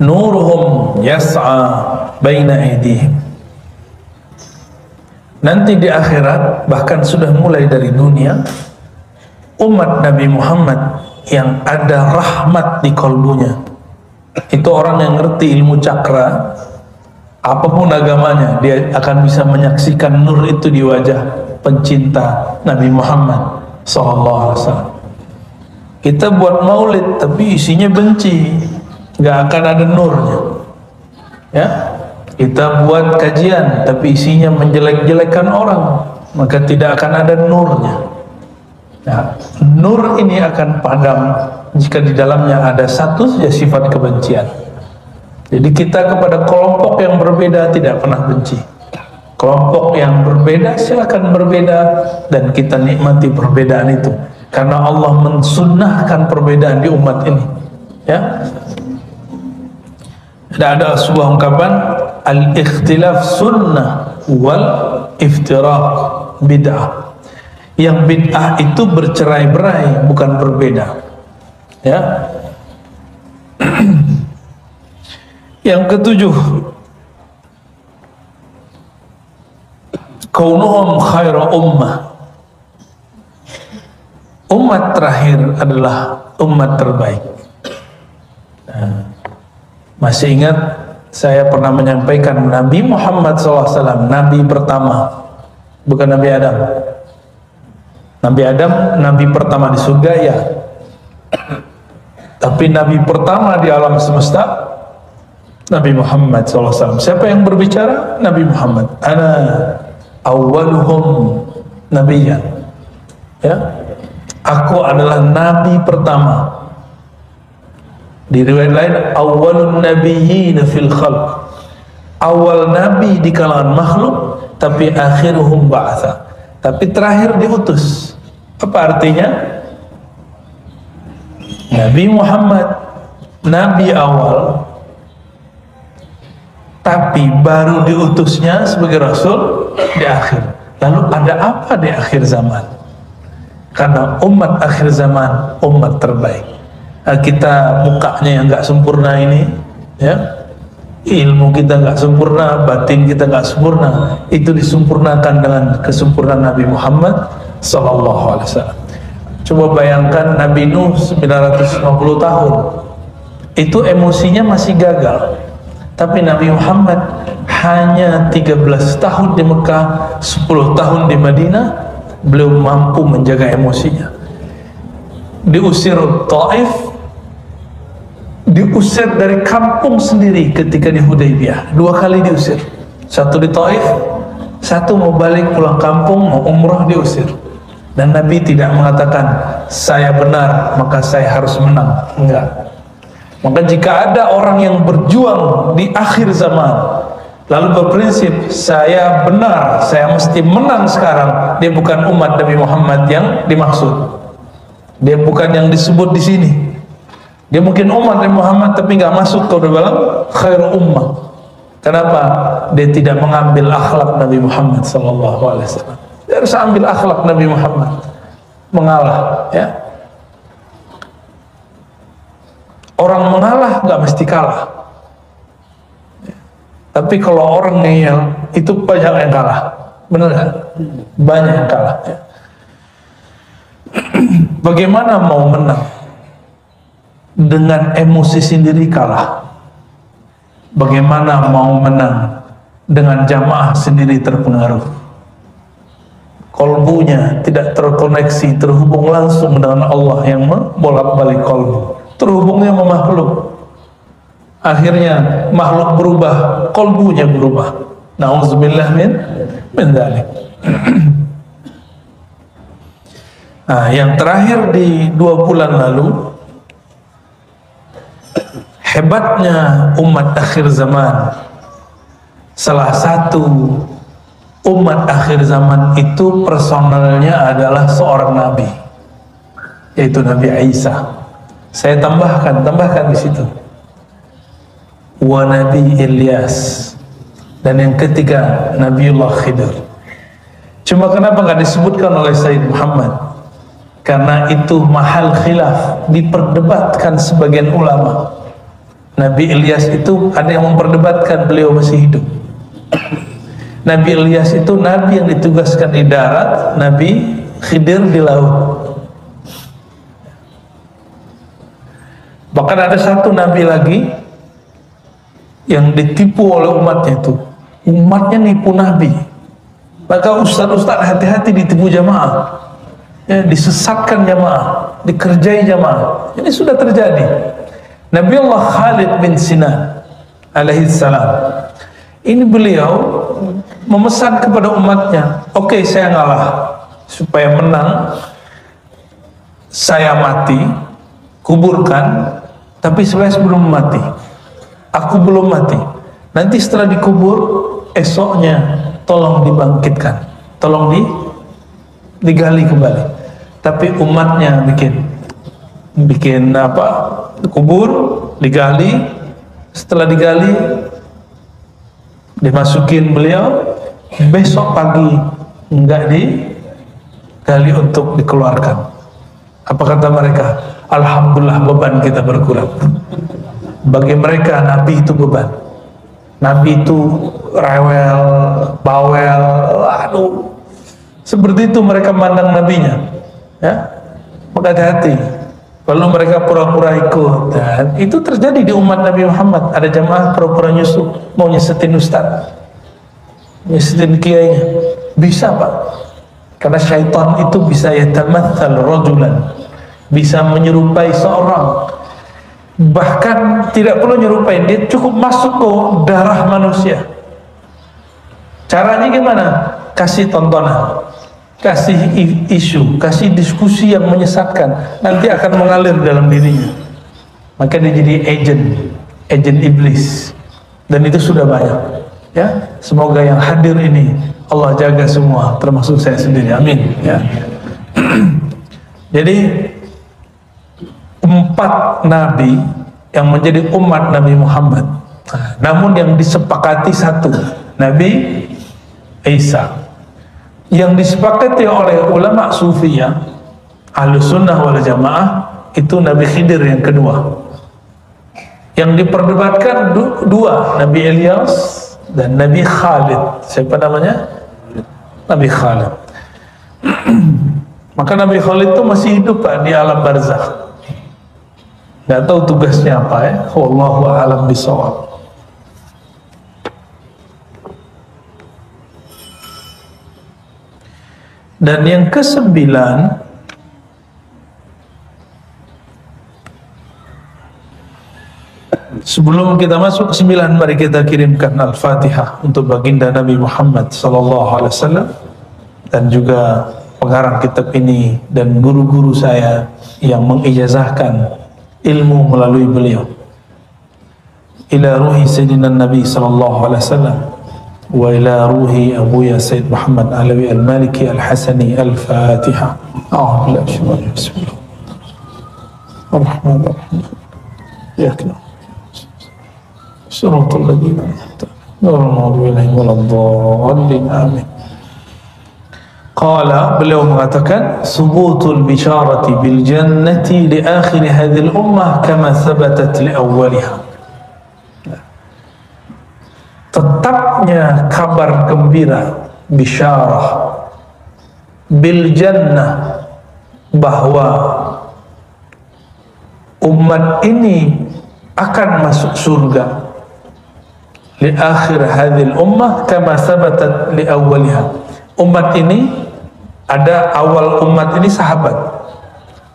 nuruhum yas'a baina aydihim. Nanti di akhirat, bahkan sudah mulai dari dunia, umat Nabi Muhammad yang ada rahmat di kalbunya, itu orang yang ngerti ilmu cakra, apapun agamanya, dia akan bisa menyaksikan nur itu di wajah pencinta Nabi Muhammad SAW. Kita buat maulid tapi isinya benci, nggak akan ada nurnya, ya. Kita buat kajian tapi isinya menjelek-jelekan orang, maka tidak akan ada nurnya. Nah, nur ini akan padam jika di dalamnya ada satu saja sifat kebencian. Jadi kita kepada kelompok yang berbeda tidak pernah benci. Kelompok yang berbeda silakan berbeda, dan kita nikmati perbedaan itu, karena Allah mensunnahkan perbedaan di umat ini, ya. Ada sebuah ungkapan, al-ikhtilaf sunnah wal iftiraq bid'ah. Yang bid'ah itu bercerai-berai, bukan berbeda, ya. Yang ketujuh, kaunuhum khaira ummah. Umat terakhir adalah umat terbaik. Masih ingat saya pernah menyampaikan Nabi Muhammad SAW, Nabi pertama, bukan Nabi Adam. Nabi Adam, Nabi pertama di surga, ya. Tapi Nabi pertama di alam semesta, Nabi Muhammad SAW. Siapa yang berbicara? Nabi Muhammad. Ana awwaluhum nabiyyan. Ya, aku adalah Nabi pertama. Di riwayat lain, awwalun nabiyyin fil khalq, awal nabi di kalangan makhluk, tapi akhiruhum ba'atha, tapi terakhir diutus. Apa artinya? Nabi Muhammad nabi awal, tapi baru diutusnya sebagai rasul di akhir. Lalu ada apa di akhir zaman? Karena umat akhir zaman umat terbaik. Kita mukanya yang nggak sempurna ini, ya, ilmu kita nggak sempurna, batin kita nggak sempurna, itu disempurnakan dengan kesempurnaan Nabi Muhammad SAW. Coba bayangkan Nabi Nuh 950 tahun, itu emosinya masih gagal, tapi Nabi Muhammad hanya 13 tahun di Mekah, 10 tahun di Madinah, belum mampu menjaga emosinya. Diusir Taif, diusir dari kampung sendiri ketika di Hudaybiyah, 2 kali diusir, satu di Taif, satu mau balik pulang kampung mau umrah, diusir. Dan Nabi tidak mengatakan saya benar maka saya harus menang, enggak. Maka jika ada orang yang berjuang di akhir zaman lalu berprinsip saya benar, saya mesti menang sekarang, dia bukan umat Nabi Muhammad yang dimaksud, dia bukan yang disebut di sini. Dia mungkin umat Nabi Muhammad tapi nggak masuk ke dalam khairu ummah. Kenapa? Dia tidak mengambil akhlak Nabi Muhammad SAW. Dia harus ambil akhlak Nabi Muhammad, mengalah, ya. Orang mengalah nggak mesti kalah, tapi kalau orang ngeyel itu banyak yang kalah, benar kan? Banyak yang kalah, ya. Bagaimana mau menang dengan emosi sendiri kalah? Bagaimana mau menang dengan jamaah sendiri terpengaruh? Kolbunya tidak terkoneksi, terhubung langsung dengan Allah yang membolak-balik kolbu, terhubungnya sama makhluk. Akhirnya makhluk berubah, kolbunya berubah. Na'udzubillah min dzalik. Nah, yang terakhir di 2 bulan lalu, hebatnya umat akhir zaman, salah satu umat akhir zaman itu personalnya adalah seorang nabi, yaitu Nabi Isa. Saya tambahkan di situ, wa Nabi Ilyas, dan yang ketiga Nabiullah Khidir. Cuma kenapa nggak disebutkan oleh Sayyid Muhammad? Karena itu mahal khilaf, diperdebatkan sebagian ulama. Nabi Ilyas itu ada yang memperdebatkan beliau masih hidup. Nabi Ilyas itu nabi yang ditugaskan di darat, Nabi Khidir di laut. Bahkan ada satu nabi lagi yang ditipu oleh umatnya itu. Umatnya nipu nabi. Maka ustaz-ustaz hati-hati ditipu jamaah. Ya, disesatkan jamaah, dikerjai jamaah. Ini sudah terjadi. Nabi Allah Khalid bin Sinan alaihi salam. Ini beliau memesan kepada umatnya, oke, saya ngalah supaya menang, saya mati, kuburkan, tapi saya belum mati. Aku belum mati. Nanti setelah dikubur, esoknya tolong dibangkitkan, tolong digali kembali. Tapi umatnya bikin apa? Kubur, digali, setelah digali dimasukin beliau, besok pagi enggak digali untuk dikeluarkan. Apa kata mereka? Alhamdulillah, beban kita berkurang. Bagi mereka Nabi itu beban. Nabi itu rewel, bawel, aduh. Seperti itu mereka mandang nabinya. Ya, maka hati-hati. Kalau mereka pura-pura ikut, dan itu terjadi di umat Nabi Muhammad. Ada jamaah pura-pura nyusup, mau nyesetin ustaz, nyesetin kiainya. Bisa pak, karena syaitan itu bisa yatamathal rajulan, bisa menyerupai seorang. Bahkan tidak perlu nyerupai, dia cukup masuk ke darah manusia. Caranya gimana? Kasih tontonan, kasih isu, kasih diskusi yang menyesatkan, nanti akan mengalir dalam dirinya. Maka dia jadi agent iblis, dan itu sudah banyak. Ya, semoga yang hadir ini Allah jaga semua, termasuk saya sendiri. Amin. Ya. Jadi 4 nabi yang menjadi umat Nabi Muhammad. Namun yang disepakati satu, Nabi Isa. Yang disepakati oleh ulama sufiyah Ahlus Sunnah wal Jamaah itu Nabi Khidir yang kedua. Yang diperdebatkan dua, Nabi Ilyas dan Nabi Khalid. Siapa namanya? Nabi Khalid. Maka Nabi Khalid itu masih hidup Pak, di alam barzakh. Nggak tahu tugasnya apa ya. Wallahu a'lam bishawab. Dan yang ke-9, sebelum kita masuk ke-9, mari kita kirimkan Al-Fatihah untuk baginda Nabi Muhammad SAW dan juga pengarang kitab ini dan guru-guru saya yang mengijazahkan ilmu melalui beliau. Ila ruhi Sayyidina Nabi SAW wa ila ruhi Abuya Sayyid Muhammad Alawi Al-Maliki Al-Hasani Al-Fatiha. Bismillah Ar-Rahman Ar-Rahim. Ya kena Suratul Ladina Waladhalin. Amin. Qala, beliau mengatakan, subutul bisharati bil jannati li akhir hadhil ummah kama thabatat li awwaliha. Tetapnya kabar gembira, bisyarah bil jannah, bahwa umat ini akan masuk surga, li akhir hadhil ummah kama thabatat li awwaliha. Umat ini ada awal umat ini sahabat,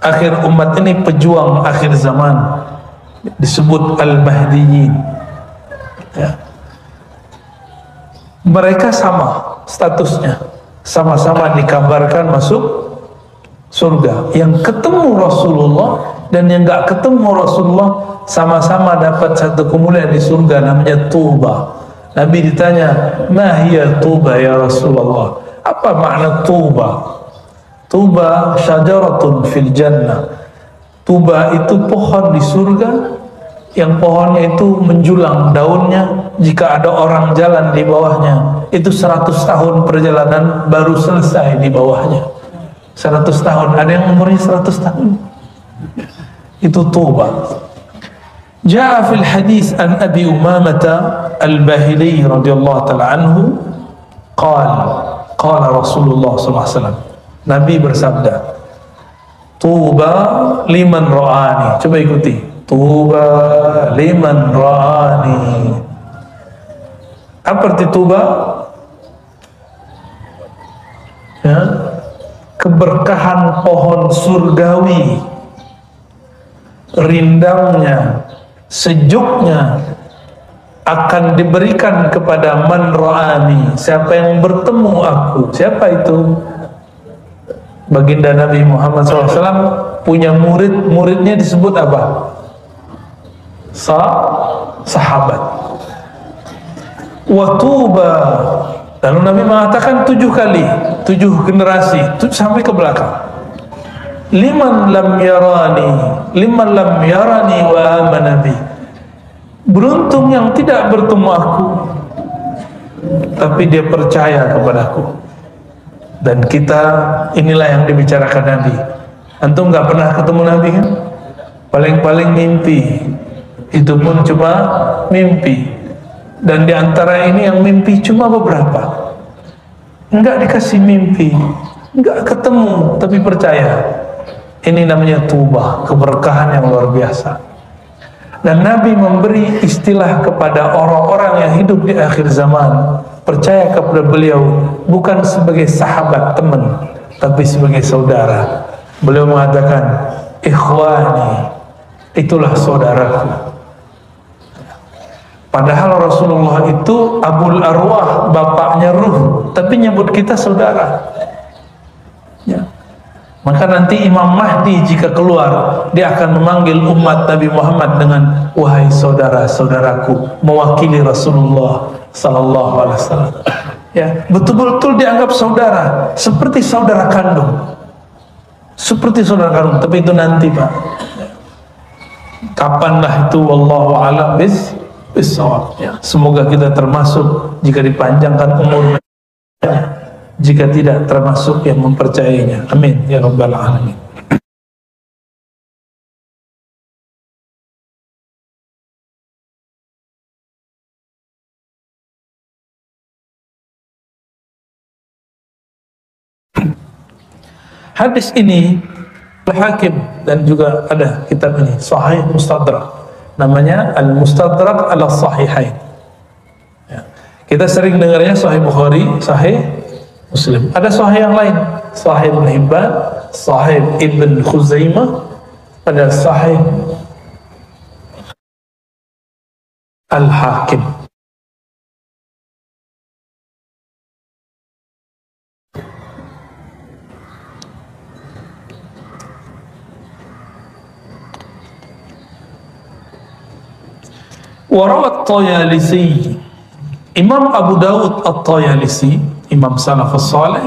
akhir umat ini pejuang akhir zaman, disebut al-mahdiyin. Ya. Mereka sama statusnya, sama-sama dikabarkan masuk surga. Yang ketemu Rasulullah dan yang gak ketemu Rasulullah sama-sama dapat satu kemuliaan di surga, namanya Tuba. Nabi ditanya, ma hiya Tuba ya Rasulullah? Apa makna Tuba? Tuba syajaratun fil jannah. Tuba itu pohon di surga, yang pohonnya itu menjulang daunnya, jika ada orang jalan di bawahnya, itu 100 tahun perjalanan baru selesai di bawahnya. 100 tahun, ada yang umurnya 100 tahun. Itu Tuba. Jaa fil hadis an Abi Umamah al-Bahili radhiyallahu ta'ala anhu qala Rasulullah sallallahu alaihi wasallam, Nabi bersabda, tuba liman ra'ani. Coba ikuti, tuba liman ra'ani. Apa arti tuba? Ya, keberkahan pohon surgawi, rindangnya, sejuknya akan diberikan kepada man ra'ani, siapa yang bertemu aku. Siapa itu? Baginda Nabi Muhammad SAW punya muridnya disebut apa? Sahabat. Wa tuba, lalu Nabi mengatakan 7 kali, 7 generasi, 7 sampai ke belakang. Liman lam yarani wa amana bi. Beruntung yang tidak bertemu aku tapi dia percaya kepadaku. Dan kita, inilah yang dibicarakan Nabi. Antum nggak pernah ketemu Nabi kan? Paling-paling mimpi, itu pun cuma mimpi. Dan diantara ini yang mimpi cuma beberapa, nggak dikasih mimpi, nggak ketemu tapi percaya. Ini namanya tuba, keberkahan yang luar biasa. Dan Nabi memberi istilah kepada orang-orang yang hidup di akhir zaman, percaya kepada beliau bukan sebagai sahabat teman, tapi sebagai saudara. Beliau mengatakan, ikhwani, itulah saudaraku. Padahal Rasulullah itu Abul Arwah, bapaknya ruh, tapi nyebut kita saudara. Ya. Maka nanti Imam Mahdi jika keluar, dia akan memanggil umat Nabi Muhammad dengan wahai saudara-saudaraku, mewakili Rasulullah sallallahu alaihi wasallam. Ya, betul-betul dianggap saudara, seperti saudara kandung. Seperti saudara kandung, tapi itu nanti, Pak. Kapanlah itu, wallahu a'lam bissawab. Ya, semoga kita termasuk jika dipanjangkan umurnya. Jika tidak, termasuk yang mempercayainya. Amin ya rabbal alamin. Hadis ini Al-Hakim, dan juga ada kitab ini Sahih Mustadrak, namanya Al-Mustadrak ala Sahihain. Ya. Kita sering dengarnya Sahih Bukhari, Sahih Muslim. Ada Sahih yang lain, Sahih Ibn Hibban, Sahih Ibn Khuzaimah, ada Sahih Al-Hakim. Warawat Tayalisi, Imam Abu Dawud At-Tayalisi, Imam Salafus Saleh,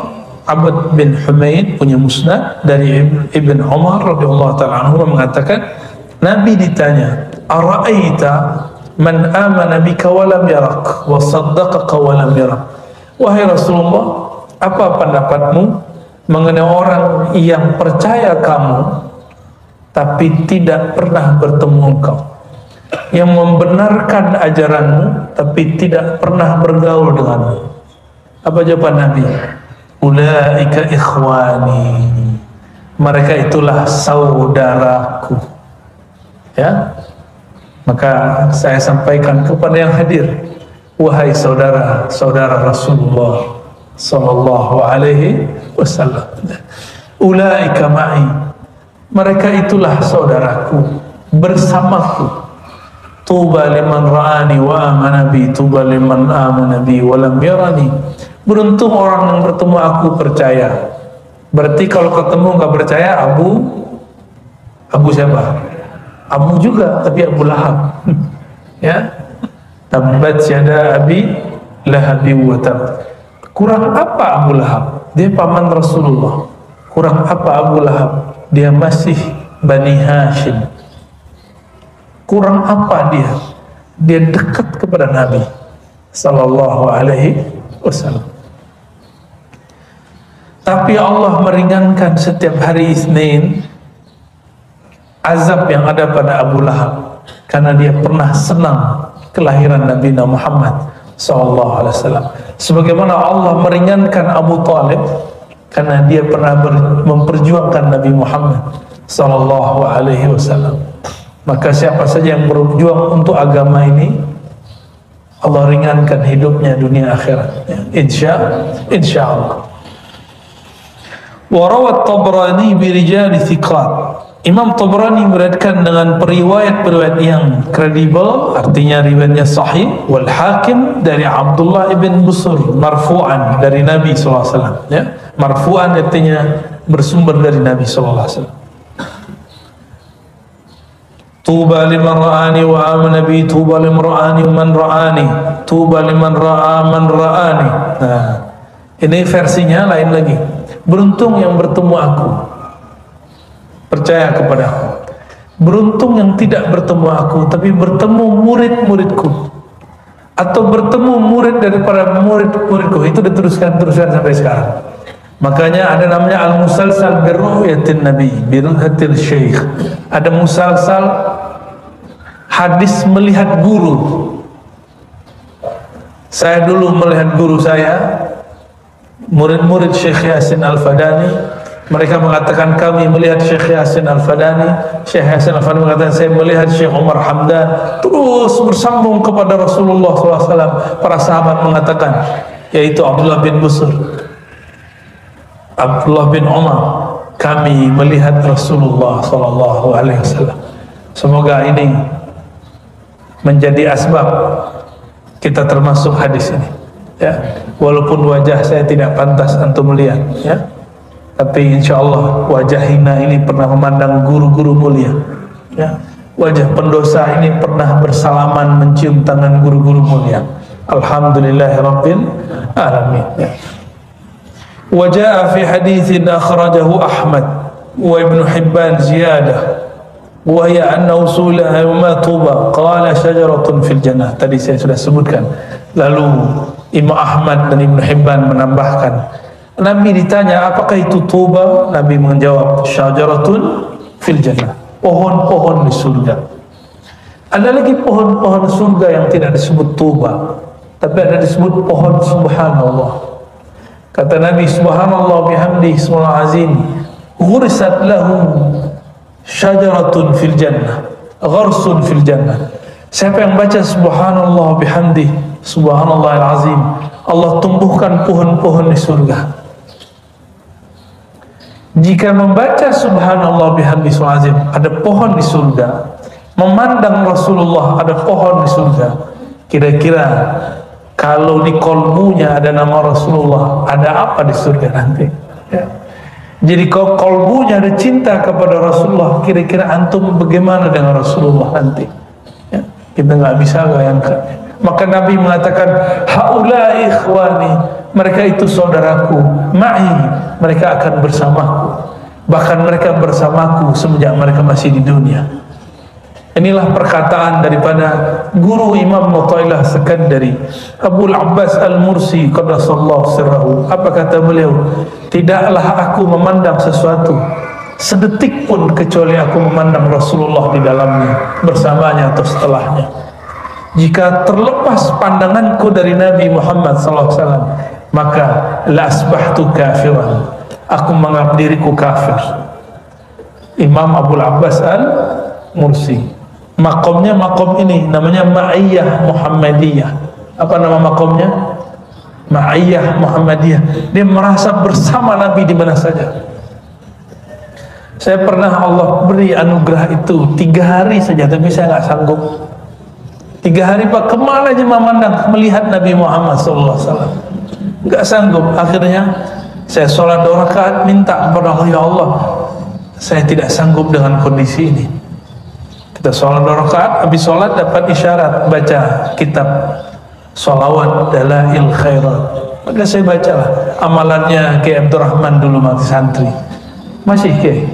Abd bin Humaid punya musnad dari Ibn Umar radhiyallahu ta'ala anhu mengatakan, Nabi ditanya, ara'aita man amana bika wa lam yarak wa saddaqaka wa lam yarak. Wahai Rasulullah, apa pendapatmu mengenai orang yang percaya kamu tapi tidak pernah bertemu engkau, yang membenarkan ajaranmu tapi tidak pernah bergaul denganmu? Apa jawaban Nabi? Ulaika ikhwani, mereka itulah saudaraku. Ya, maka saya sampaikan kepada yang hadir, wahai saudara-saudara Rasulullah sallallahu alaihi wasallam, ulaika ma'i, mereka itulah saudaraku, bersamaku. Tuba liman ra'ani wa amana bi, tuba liman amana bi wa lam yarani. Beruntung orang yang bertemu aku percaya. Berarti kalau ketemu nggak percaya, Abu siapa? Abu juga, tapi Abu Lahab. Ya, tabbat yada abi lahabi wa tab. Kurang apa Abu Lahab? Dia paman Rasulullah. Kurang apa Abu Lahab? Dia masih Bani Hashim. Kurang apa dia? Dia dekat kepada Nabi sallallahu alaihi wasallam. Tapi Allah meringankan setiap hari Isnin azab yang ada pada Abu Lahab. karena dia pernah senang kelahiran Nabi Muhammad SAW. Sebagaimana Allah meringankan Abu Talib karena dia pernah memperjuangkan Nabi Muhammad SAW. Maka siapa saja yang berjuang untuk agama ini, Allah ringankan hidupnya dunia akhirat, insya Allah. Warawat Tabrani birijali thiqat. Imam Tabrani meriwayatkan dengan periwayat-periwayat yang kredibel, artinya riwayatnya sahih. Wal Hakim dari Abdullah ibn Busr marfu'an dari Nabi SAW, ya. Marfu'an artinya bersumber dari Nabi SAW. Tuba liman ra'ani wa amana bi, tuba liman ra'ani wa man ra'ani, tuba liman ra'a man ra'ani. Nah, ini versinya lain lagi. Beruntung yang bertemu aku, percaya kepada aku. Beruntung yang tidak bertemu aku, tapi bertemu murid-muridku, atau bertemu murid daripada murid-muridku. Itu diteruskan sampai sekarang. Makanya ada namanya al-musalsal birru'yatin nabi, birru'yatil syekh. Ada musalsal hadis melihat guru. Saya dulu melihat guru saya, murid-murid Syekh Yasin Al-Fadani. Mereka mengatakan kami melihat Syekh Yasin Al-Fadani. Syekh Yasin Al-Fadani mengatakan saya melihat Syekh Umar Hamdan. Terus bersambung kepada Rasulullah SAW. Para sahabat mengatakan, yaitu Abdullah bin Busr, Abdullah bin Umar, kami melihat Rasulullah SAW. Semoga ini menjadi asbab kita termasuk hadis ini, ya. Walaupun wajah saya tidak pantas antum melihat, ya, tapi insya Allah wajah hina ini pernah memandang guru-guru mulia, ya. Wajah pendosa ini pernah bersalaman mencium tangan guru-guru mulia. Alhamdulillahirabbil alamin, ya. Wajah fi haditsin akhrajahu Ahmad wa Ibnu Hibban ziyadah wa hiya anna usulaha ma tuba qala syajaratun fil jannah. Tadi saya sudah sebutkan. Lalu Imam Ahmad dan Ibnu Hibban menambahkan, Nabi ditanya apakah itu tuba, Nabi menjawab syajaratun fil jannah, pohon-pohon di surga. Ada lagi pohon-pohon surga yang tidak disebut tuba, tapi ada disebut pohon subhanallah. Kata Nabi, subhanallah bihamdi ismul azim, ghurisat lahu syajaratun fil jannah, gharsun fil jannah. Siapa yang baca subhanallah bihamdi subhanallah al-azim, Allah tumbuhkan pohon-pohon di surga. Jika membaca subhanallah bihamdi ismul azim, ada pohon di surga. Memandang Rasulullah, ada pohon di surga. Kira-kira kalau di kolbunya ada nama Rasulullah, ada apa di surga nanti? Ya. Jadi kalau kolbunya ada cinta kepada Rasulullah, kira-kira antum bagaimana dengan Rasulullah nanti? Ya. Kita nggak bisa bayangkan. Maka Nabi mengatakan, haulai ikhwani, mereka itu saudaraku, ma'i, mereka akan bersamaku. Bahkan mereka bersamaku semenjak mereka masih di dunia. Inilah perkataan daripada guru Imam Mu'tailah Sekandari, Abu Abbas Al-Mursi qaddasallahu sirrahu. Apa kata beliau? Tidaklah aku memandang sesuatu sedetik pun kecuali aku memandang Rasulullah di dalamnya, bersamanya atau setelahnya. Jika terlepas pandanganku dari Nabi Muhammad SAW, maka la asbahtu kafiran, aku menganggap diriku kafir. Imam Abu Abbas Al-Mursi. Makomnya makom ini namanya Ma'iyah Muhammadiyah. Apa nama makomnya? Ma'iyah Muhammadiyah. Dia merasa bersama Nabi di mana saja. Saya pernah Allah beri anugerah itu 3 hari saja, tapi saya nggak sanggup. 3 hari Pak, kemana aja memandang melihat Nabi Muhammad SAW, nggak sanggup. Akhirnya saya sholat 2 rakaat, minta kepada Allah, ya Allah, saya tidak sanggup dengan kondisi ini. Kita sholat 2 rakaat, habis sholat dapat isyarat baca kitab sholawat Dalail Khairat. Maka saya bacalah amalannya Kiai Abdurrahman dulu mati santri. Masih Kiai?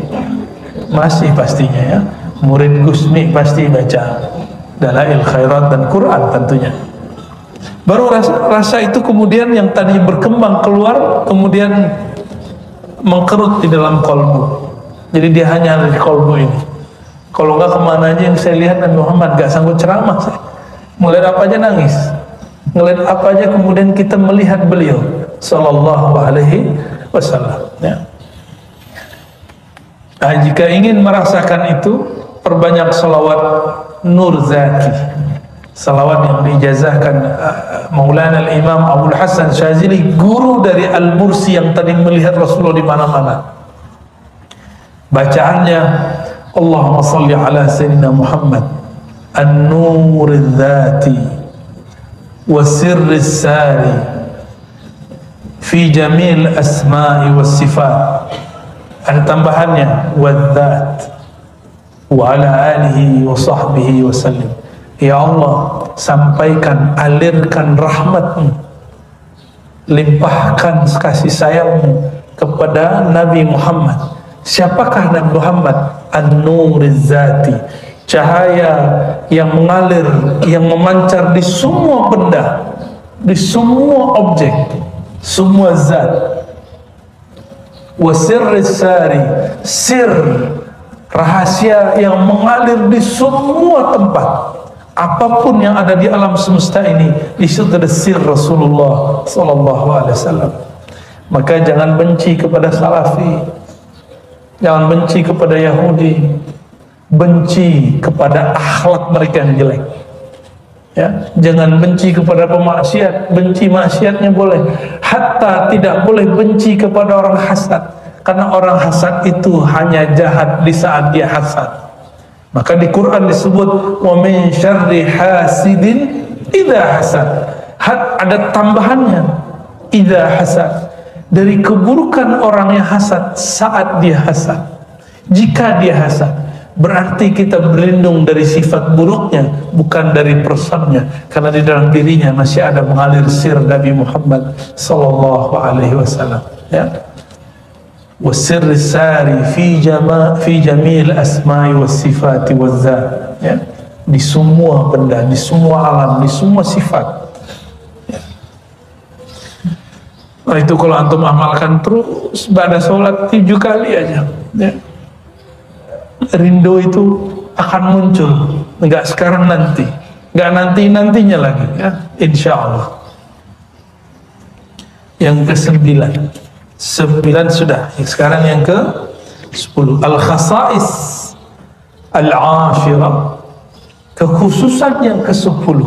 Masih pastinya, ya. Murid Gusmi pasti baca Dalail Khairat dan Quran tentunya. Baru rasa itu kemudian yang tadi berkembang keluar, kemudian mengkerut di dalam kolbu. Jadi dia hanya ada di kolbu ini. Kalau nggak kemana aja yang saya lihat Nabi Muhammad nggak sanggup ceramah saya. Ngelihat apa aja nangis, ngelihat apa aja kemudian kita melihat beliau Sallallahu Alaihi Wasallam. Ya. Nah, jika ingin merasakan itu, perbanyak salawat Nur Zaki, salawat yang diijazahkan Maulana Al-Imam Abdul Hasan Syazili, guru dari Al-Mursi yang tadi melihat Rasulullah di mana-mana. Bacaannya Allahumma salli ala Sayyidina Muhammad An-Nur Dzati wa Sirri Sari fi jamil asma'i was sifat. Ada tambahannya wadzat wa ala alihi wa sahbihi wa sallim. Ya Allah, sampaikan, alirkan rahmatmu, limpahkan kasih sayangmu kepada Nabi Muhammad. Siapakah Nabi Muhammad? An-Nuriz Zati, cahaya yang mengalir, yang memancar di semua benda, di semua objek, semua zat. Wa Sirris Sari, sir, rahasia yang mengalir di semua tempat. Apapun yang ada di alam semesta ini, di situ ada sir Rasulullah Sallallahu Alaihi Wasallam. Maka jangan benci kepada Salafi, jangan benci kepada Yahudi, benci kepada akhlak mereka yang jelek. Ya, jangan benci kepada pemaksiat, benci maksiatnya boleh. Hatta tidak boleh benci kepada orang hasad, karena orang hasad itu hanya jahat di saat dia hasad. Maka di Quran disebut wa min syarri hasidin idza hasad. Ada tambahannya idza hasad, dari keburukan orang yang hasad saat dia hasad. Jika dia hasad, berarti kita berlindung dari sifat buruknya, bukan dari personnya, karena di dalam dirinya masih ada mengalir sir Nabi Muhammad Sallallahu Alaihi Wasallam. Ya, wasirri sari fi jamil asma'i was sifati waz zat. Ya, di semua benda, di semua alam, di semua sifat. Ya. Nah, itu kalau antum amalkan terus pada sholat 7 kali aja. Ya. Rindu itu akan muncul, enggak sekarang nanti, enggak nantinya lagi, ya, insya Allah. Yang ke-9 sudah, sekarang yang ke-10, al-khasais al-ashirah, kekhususan yang ke-10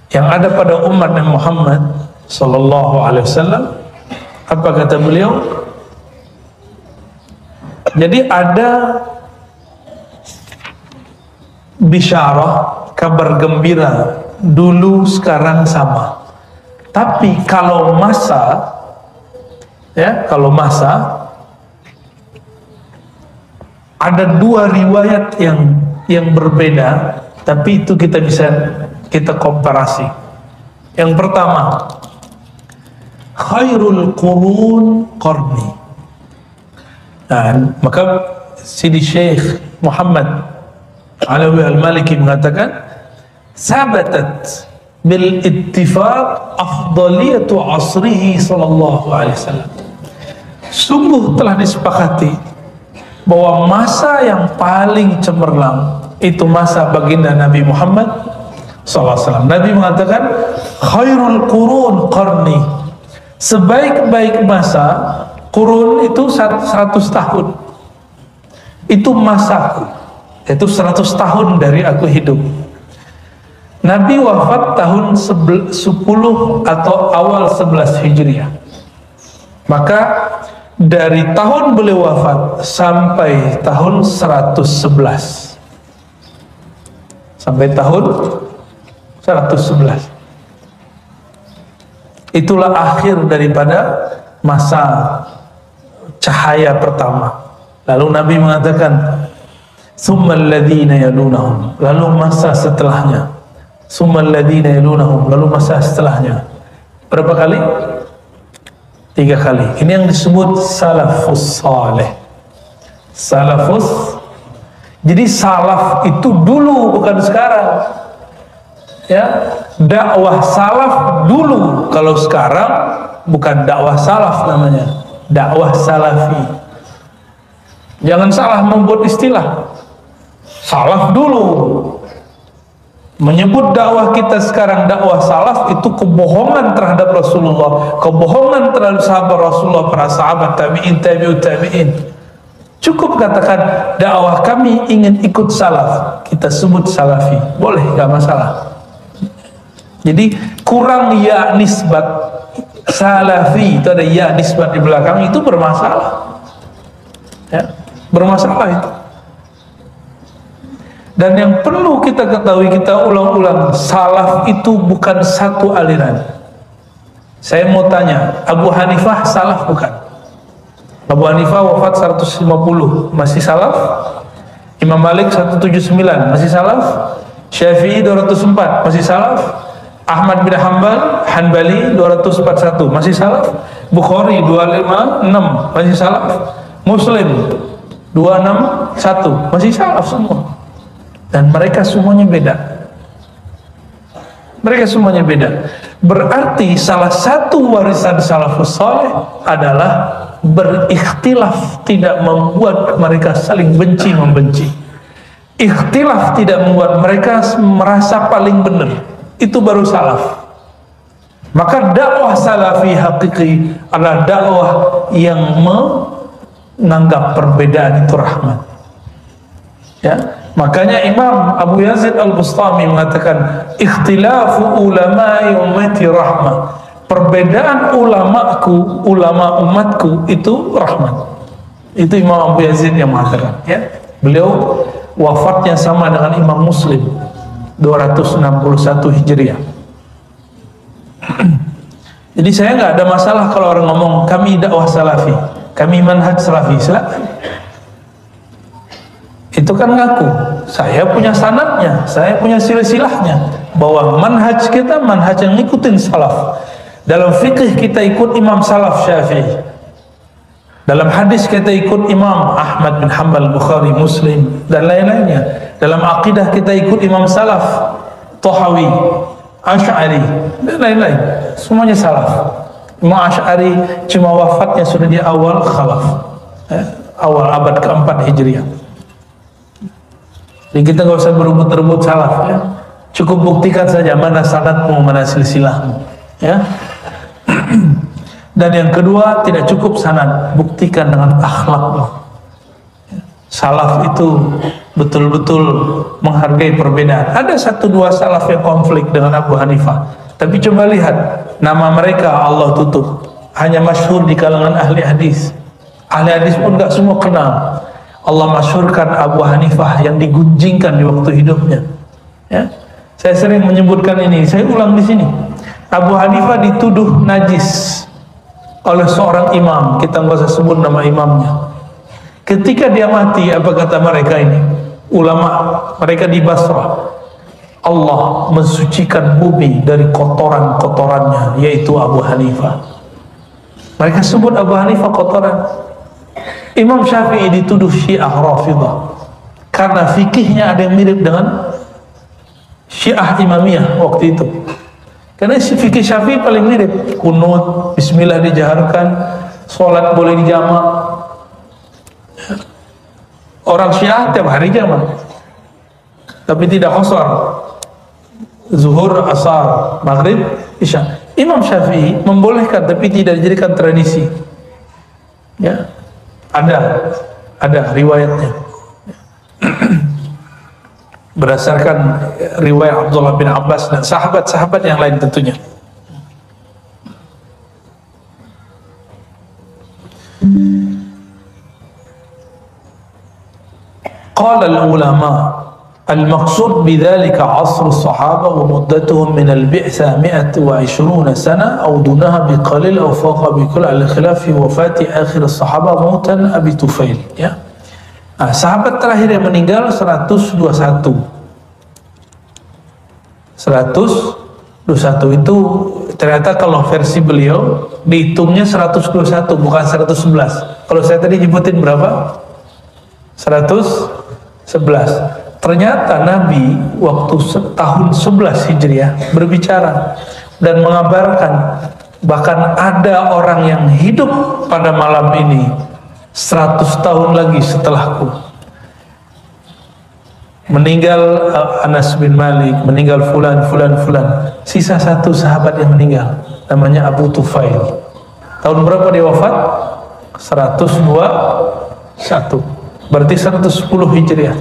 yang ada pada umat Nabi Muhammad Sallallahu Alaihi Wasallam. Apa kata beliau? Jadi ada bisyarah, kabar gembira, dulu sekarang sama. Tapi kalau masa, ya, kalau masa ada 2 riwayat yang berbeda, tapi itu kita komparasi. Yang pertama, khairul qurun qarni. Nah, maka Sidi Syekh Muhammad Alawi Al-Maliki mengatakan, sabatat bil ittifaq afdaliyatu asrihi Sallallahu Alaihi Wasallam. Sungguh telah disepakati bahwa masa yang paling cemerlang itu masa baginda Nabi Muhammad Sallallahu Alaihi Wasallam. Nabi mengatakan, khairul qurun qarni, sebaik-baik masa. Kurun itu 100 tahun, itu masaku, itu 100 tahun dari aku hidup. Nabi wafat tahun 10 atau awal 11 Hijriah. Maka dari tahun beliau wafat sampai tahun 111, sampai tahun 111, itulah akhir daripada masa cahaya pertama. Lalu Nabi mengatakan, tsummal ladzina yalunahum, lalu masa setelahnya, tsummal ladzina yalunahum, lalu masa setelahnya. Berapa kali? 3 kali. Ini yang disebut salafus saleh. Salafus, jadi salaf itu dulu, bukan sekarang. Ya, dakwah salaf dulu. Kalau sekarang bukan dakwah salaf namanya, dakwah salafi. Jangan salah membuat istilah. Salaf dulu. Menyebut dakwah kita sekarang dakwah salaf itu kebohongan terhadap Rasulullah, kebohongan terhadap sahabat Rasulullah, para sahabat, tabi'in, tabi'ut tabi'in. Cukup katakan dakwah kami ingin ikut salaf, kita sebut salafi, boleh, gak masalah. Jadi kurang ya nisbat salafi, itu ada ya nisbat di belakang, itu bermasalah ya, bermasalah itu. Dan yang perlu kita ketahui, kita ulang-ulang, salaf itu bukan satu aliran. Saya mau tanya, Abu Hanifah salaf bukan? Abu Hanifah wafat 150, masih salaf? Imam Malik 179, masih salaf? Syafi'i 204, masih salaf? Ahmad bin Hanbal, Hanbali 241, masih salaf? Bukhari 256, masih salaf? Muslim 261, masih salaf semua. Dan mereka semuanya beda. Mereka semuanya beda. Berarti salah satu warisan salafus saleh adalah berikhtilaf tidak membuat mereka saling benci membenci. Ikhtilaf tidak membuat mereka merasa paling benar. Itu baru salaf. Maka dakwah salafi hakiki adalah dakwah yang menganggap perbedaan itu rahmat. Ya. Makanya Imam Abu Yazid Al-Bustami mengatakan ikhtilafu ulama'i ummati rahmah. Perbedaan ulamaku, ulama umatku itu rahmat. Itu Imam Abu Yazid yang mengatakan ya. Beliau wafatnya sama dengan Imam Muslim 261 Hijriah. Jadi saya nggak ada masalah kalau orang ngomong kami dakwah salafi, kami manhaj salafi, silakan. Itu kan ngaku, saya punya sanadnya, saya punya silsilahnya, bahwa manhaj kita manhaj yang ngikutin salaf. Dalam fikih kita ikut Imam Salaf Syafi'i, dalam hadis kita ikut Imam Ahmad bin Hanbal, Bukhari, Muslim, dan lain-lainnya. Dalam akidah kita ikut Imam Salaf, Tahawi, Asy'ari, dan lain-lain. Semuanya salaf. Imam Asy'ari cuma wafatnya sudah di awal khalaf, awal abad keempat Hijriah. Jadi kita nggak usah berebut-rebut salaf ya. Cukup buktikan saja mana sanadmu, mana silsilahmu ya. Dan yang kedua, tidak cukup sanad, buktikan dengan akhlakmu. Salaf itu betul-betul menghargai perbedaan. Ada satu dua salaf yang konflik dengan Abu Hanifah, tapi coba lihat nama mereka Allah tutup, hanya masyhur di kalangan ahli hadis. Ahli hadis pun nggak semua kenal. Allah masyhurkan Abu Hanifah yang digunjingkan di waktu hidupnya. Ya, saya sering menyebutkan ini. Saya ulang di sini. Abu Hanifah dituduh najis oleh seorang imam. Kita nggak usah sebut nama imamnya. Ketika dia mati, apa kata mereka ini? Ulama mereka di Basrah. Allah mensucikan bumi dari kotoran-kotorannya, yaitu Abu Hanifah. Mereka sebut Abu Hanifah kotoran. Imam Syafi'i dituduh Syiah Rafidah karena fikihnya ada yang mirip dengan Syiah Imamiyah waktu itu. Karena fikih Syafi'i paling mirip, kunut, bismillah dijaharkan, sholat boleh dijamak. Orang Syiah tiap hari jamak, tapi tidak qasar, zuhur, asar, maghrib, isya. Imam Syafi'i membolehkan tapi tidak dijadikan tradisi. Ya. Ada riwayatnya berdasarkan riwayat Abdullah bin Abbas dan sahabat-sahabat yang lain tentunya. Qala al-ulama al-maqsud bidzalika 'asr as-sahabah wa muddatuhum min al-bi'tsah 120 sana aw dunaha biqalil aw faqa biqal al-khilaf fi wafati akhir as-sahabah mautan Abi Tufail ya. Sahabat terakhir yang meninggal 121 itu ternyata kalau versi beliau dihitungnya 121 bukan 111. Kalau saya tadi nyebutin berapa? 111. Ternyata Nabi waktu tahun 11 Hijriah berbicara dan mengabarkan bahkan ada orang yang hidup pada malam ini 100 tahun lagi setelahku. Meninggal Anas bin Malik, meninggal fulan. Sisa satu sahabat yang meninggal, namanya Abu Tufail. Tahun berapa dia wafat? 121. Berarti 110 Hijriah.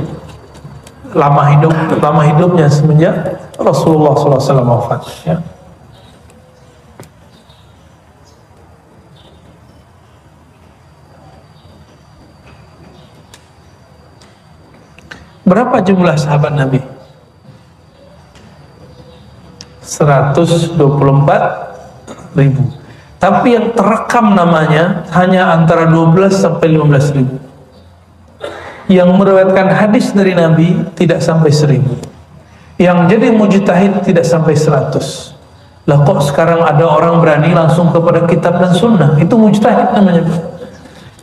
Lama hidupnya semenjak Rasulullah SAW wafat, ya. Berapa jumlah sahabat Nabi? 124.000. Tapi yang terekam namanya hanya antara 12 sampai 15.000. Yang meriwayatkan hadis dari Nabi tidak sampai 1.000. Yang jadi mujtahid tidak sampai 100. Lah kok sekarang ada orang berani langsung kepada kitab dan sunnah? Itu mujtahid namanya.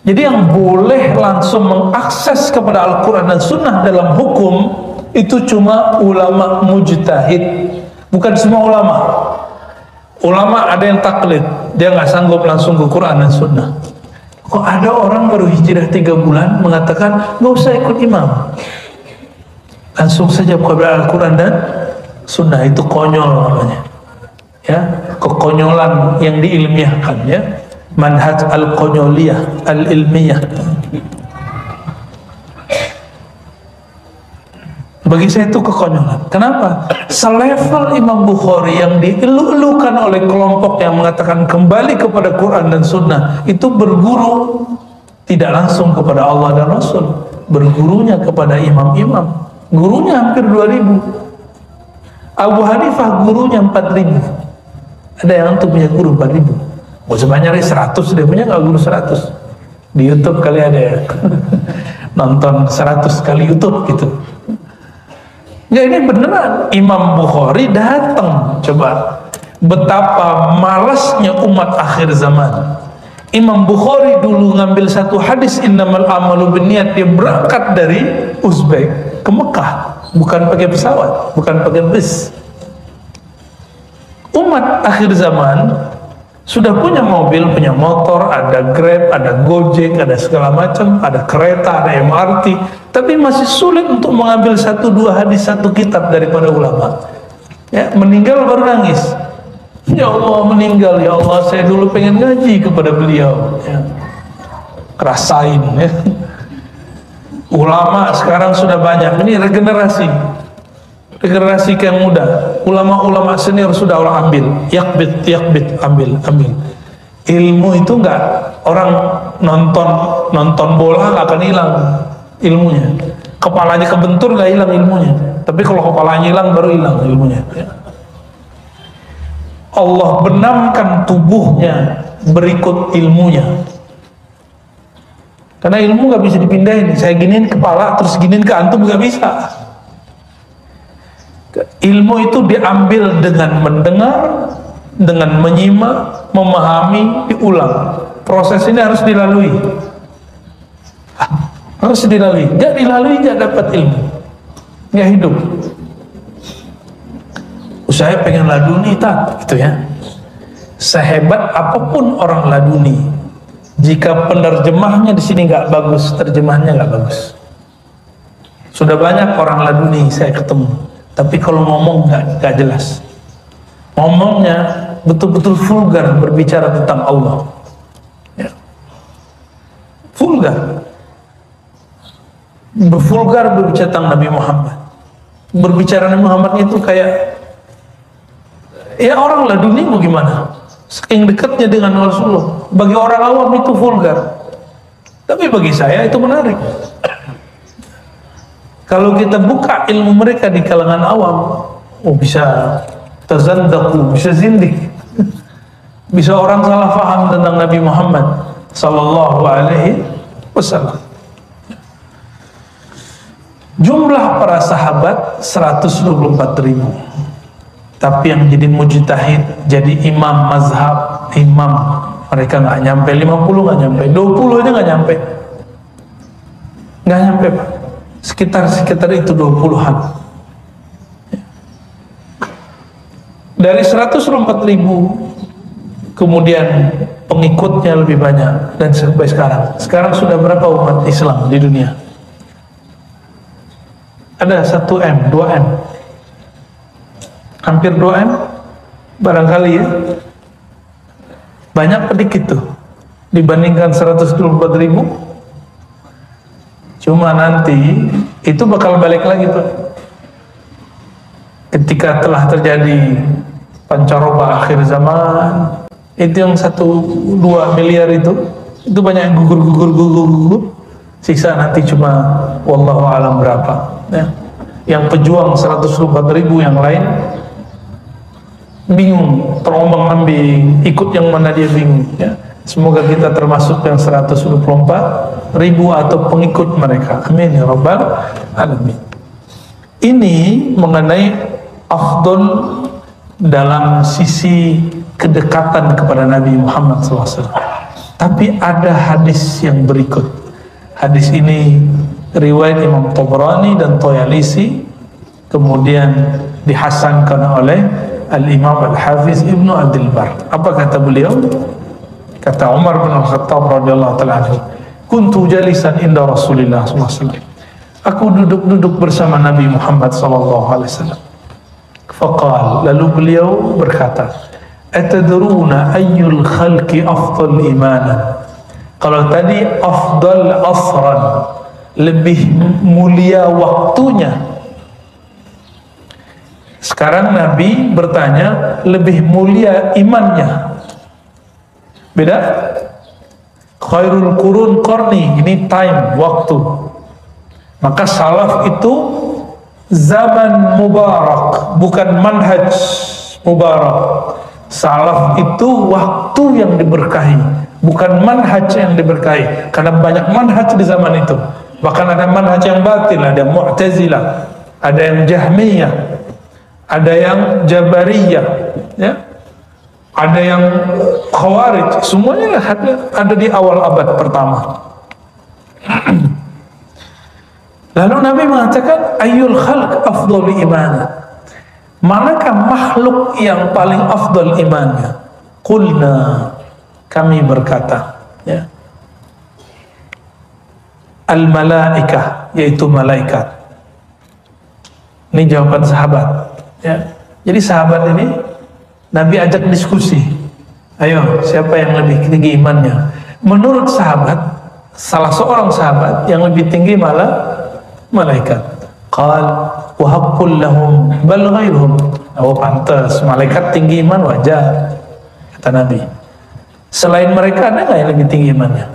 Jadi yang boleh langsung mengakses kepada Al-Quran dan Sunnah dalam hukum itu cuma ulama mujtahid, bukan semua ulama. Ulama ada yang taklid, dia nggak sanggup langsung ke Quran dan Sunnah. Kok ada orang baru hijrah 3 bulan mengatakan nggak usah ikut imam, langsung saja kepada Al-Quran dan Sunnah. Itu konyol namanya, ya, kekonyolan yang diilmiahkan, ya. Manhaj al-konyoliyah al-ilmiyah. Bagi saya itu kekonyolan. Kenapa? Selevel Imam Bukhari yang dielu-elukan oleh kelompok yang mengatakan kembali kepada Quran dan Sunnah, itu berguru tidak langsung kepada Allah dan Rasul, bergurunya kepada imam-imam. Gurunya hampir 2.000. Abu Hanifah gurunya 4.000. Ada yang tuh punya guru 4.000. Sebanyak 100 dia punya, nggak guru 100. Di YouTube kali ada ya. Nonton 100 kali YouTube gitu. Ya ini beneran. Imam Bukhari datang. Coba betapa malasnya umat akhir zaman. Imam Bukhari dulu ngambil satu hadis innamal amalu binniyat, dia berangkat dari Uzbek ke Mekah, bukan pakai pesawat, bukan pakai bus. Umat akhir zaman sudah punya mobil, punya motor, ada Grab, ada Gojek, ada segala macam, ada kereta, ada MRT, tapi masih sulit untuk mengambil 1-2 hadis satu kitab daripada ulama. Ya, meninggal baru nangis. Ya Allah, meninggal, ya Allah, saya dulu pengen ngaji kepada beliau. Ya. Rasain, ya. Ulama sekarang sudah banyak, ini regenerasi yang muda. Ulama-ulama senior sudah orang ambil, yakbit, ambil. Ilmu itu enggak, orang nonton bola nggak akan hilang ilmunya. Kepalanya kebentur nggak hilang ilmunya, tapi kalau kepalanya hilang baru hilang ilmunya. Allah benamkan tubuhnya berikut ilmunya, karena ilmu nggak bisa dipindahin. Saya giniin kepala terus giniin ke antum, nggak bisa. Ilmu itu diambil dengan mendengar, dengan menyimak, memahami, diulang. Proses ini harus dilalui. Nggak dilalui nggak dapat ilmu, nggak hidup. Saya pengen laduni tak, gitu ya. Sehebat apapun orang laduni, jika penerjemahnya di sini nggak bagus, terjemahnya nggak bagus. Sudah banyak orang laduni saya ketemu, tapi kalau ngomong nggak jelas. Ngomongnya betul-betul vulgar berbicara tentang Allah, ya. Vulgar berbicara tentang Nabi Muhammad. Berbicara Nabi Muhammad itu kayak, ya orang laduni bagaimana? Saking dekatnya dengan Rasulullah. Bagi orang awam itu vulgar, tapi bagi saya itu menarik. Kalau kita buka ilmu mereka di kalangan awam, oh bisa tazandaku, bisa zindik, bisa orang salah faham tentang Nabi Muhammad sallallahu alaihi wasallam. Jumlah para sahabat 124.000, tapi yang jadi mujtahid, jadi imam mazhab, imam, mereka nggak nyampe 50, nggak nyampe 20 aja nggak nyampe, Pak. Sekitar itu 20-an. Dari 124.000, kemudian pengikutnya lebih banyak. Dan sampai sekarang sudah berapa umat Islam di dunia? Ada 1M, 2M, hampir 2M barangkali ya. Banyak sedikit tuh dibandingkan 124.000. Cuma nanti itu bakal balik lagi tuh ketika telah terjadi pancaroba akhir zaman. Itu yang 1-2 miliar itu banyak yang gugur. Sisa nanti cuma wallahu alam berapa ya. Yang pejuang 124.000, yang lain bingung, terombang-ambing, ikut yang mana dia bingung ya. Semoga kita termasuk yang 124.000 atau pengikut mereka. Amin ya rabbal alamin. Ini mengenai afdol dalam sisi kedekatan kepada Nabi Muhammad SAW. Tapi ada hadis yang berikut. Hadis ini riwayat Imam Tabrani dan Toyalisi, kemudian dihasankan oleh Al-Imam Al-Hafiz Ibnu Abdul Bar. Apa kata beliau? Kata Umar bin Al-Khattab radhiyallahu ta'ala anhu, kuntu jalisan inda Rasulillah SAW. Aku duduk bersama Nabi Muhammad SAW. Faqal, lalu beliau berkata, atadruna ayyul khalqi afdal imanan. Kalau tadi afdal asran, lebih mulia waktunya. Sekarang Nabi bertanya, lebih mulia imannya. Beda? Khairul qurun qarni, ini time, waktu. Maka salaf itu zaman mubarak, bukan manhaj mubarak. Salaf itu waktu yang diberkahi, bukan manhaj yang diberkahi. Karena banyak manhaj di zaman itu. Bahkan ada manhaj yang batil, ada Mu'tazilah, ada yang Jahmiyah, ada yang Jabariyah, ya, ada yang Khawarij. Semuanya ada di awal abad pertama. Lalu Nabi mengatakan, ayyul khalq afdhalu iman. Manakah makhluk yang paling afdal imannya? Qulna, kami berkata, ya, al-malaikah, yaitu malaikat. Ini jawaban sahabat, ya. Jadi sahabat ini Nabi ajak diskusi. Ayo, siapa yang lebih tinggi imannya? Menurut sahabat, salah seorang sahabat yang lebih tinggi malah malaikat. Qal wa haqqul lahum bal ghairuhum. Oh, pantas malaikat tinggi iman, wajar, kata Nabi. Selain mereka ada nggak yang lebih tinggi imannya?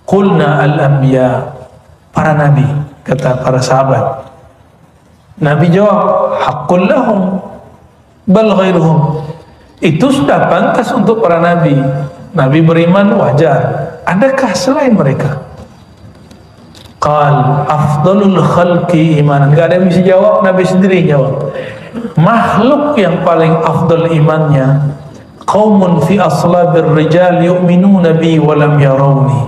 Qulna al-anbiya, para nabi, kata para sahabat. Nabi jawab, haqqul lahum bal ghairuhum. Itu sudah pantas untuk para nabi. Nabi beriman, wajar. Adakah selain mereka? Qal afdalul khalqi imanan. Gak ada yang bisa jawab, Nabi sendiri jawab. Makhluk yang paling afdal imannya, qaumun fi aslabir rijal yu'minuna bi wa lam yarawni.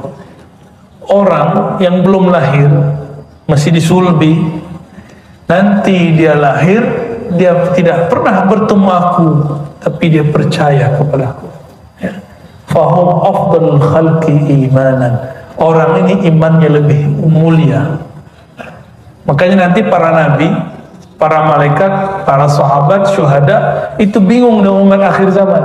Orang yang belum lahir, masih disulbi, nanti dia lahir, dia tidak pernah bertemu aku, tapi dia percaya kepadaku. Ya. Fahum afdalul khalqi imanan. Orang ini imannya lebih mulia. Makanya nanti para nabi, para malaikat, para sahabat, syuhada itu bingung dengan umat akhir zaman.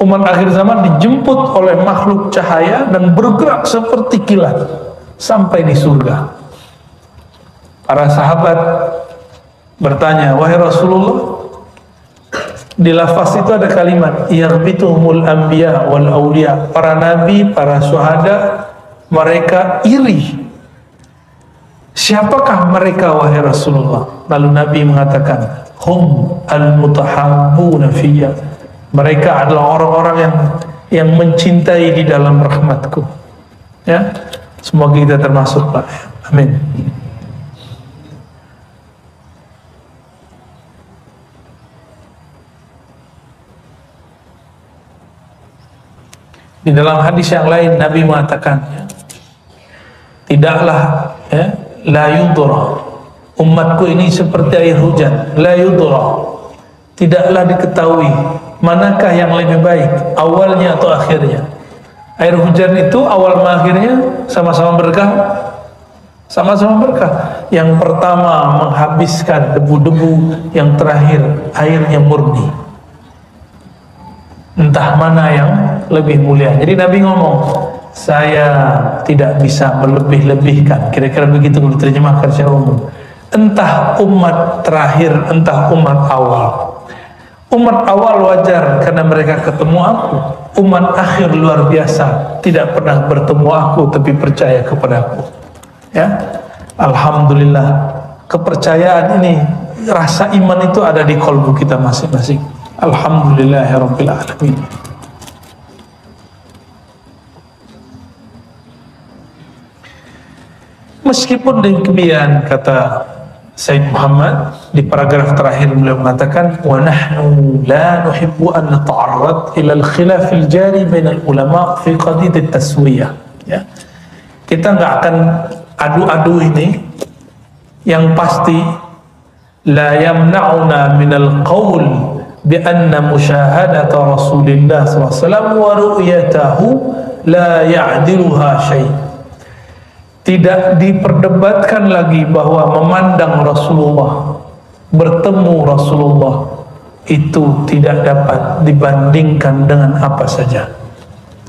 Umat akhir zaman dijemput oleh makhluk cahaya dan bergerak seperti kilat sampai di surga. Para sahabat bertanya, wahai Rasulullah, di lafaz itu ada kalimat yaghbituhumul anbiya wal awliya. Para nabi, para syuhada, mereka iri. Siapakah mereka wahai Rasulullah? Lalu Nabi mengatakan, hum al-mutahabbuna fiyya. Mereka adalah orang-orang yang mencintai di dalam rahmatku. Ya, semoga kita termasuk, Pak. Amin. Di dalam hadis yang lain Nabi mengatakan, ya, tidaklah, ya, la yudra, umatku ini seperti air hujan, la yudra, tidaklah diketahui manakah yang lebih baik, awalnya atau akhirnya? Air hujan itu awal akhirnya sama-sama berkah? Sama-sama berkah. Yang pertama menghabiskan debu-debu, yang terakhir airnya murni. Entah mana yang lebih mulia. Jadi Nabi ngomong, saya tidak bisa melebih-lebihkan. Kira-kira begitu kalau diterjemahkan secara umum. Entah umat terakhir, entah umat awal. Umat awal wajar karena mereka ketemu aku. Umat akhir luar biasa, tidak pernah bertemu aku tapi percaya kepadaku. Ya, alhamdulillah, kepercayaan ini, rasa iman itu ada di kalbu kita masing-masing. Alhamdulillahirabbil alamin. Meskipun demikian, kata Sayyid Muhammad di paragraf terakhir beliau mengatakan, wa nahnu la nuhibbu an nata'arrad ila al-khilaf al-jari bain al-ulama fi qadid at-taswiyah. Ya. Kita enggak akan adu-adu ini, yang pasti la yamna'una min al-qawl bi anna musyahadata Rasulillah sallallahu alaihi wasallam wa ru'yatahu la ya'diluha syai'. Tidak diperdebatkan lagi bahwa memandang Rasulullah, bertemu Rasulullah itu tidak dapat dibandingkan dengan apa saja.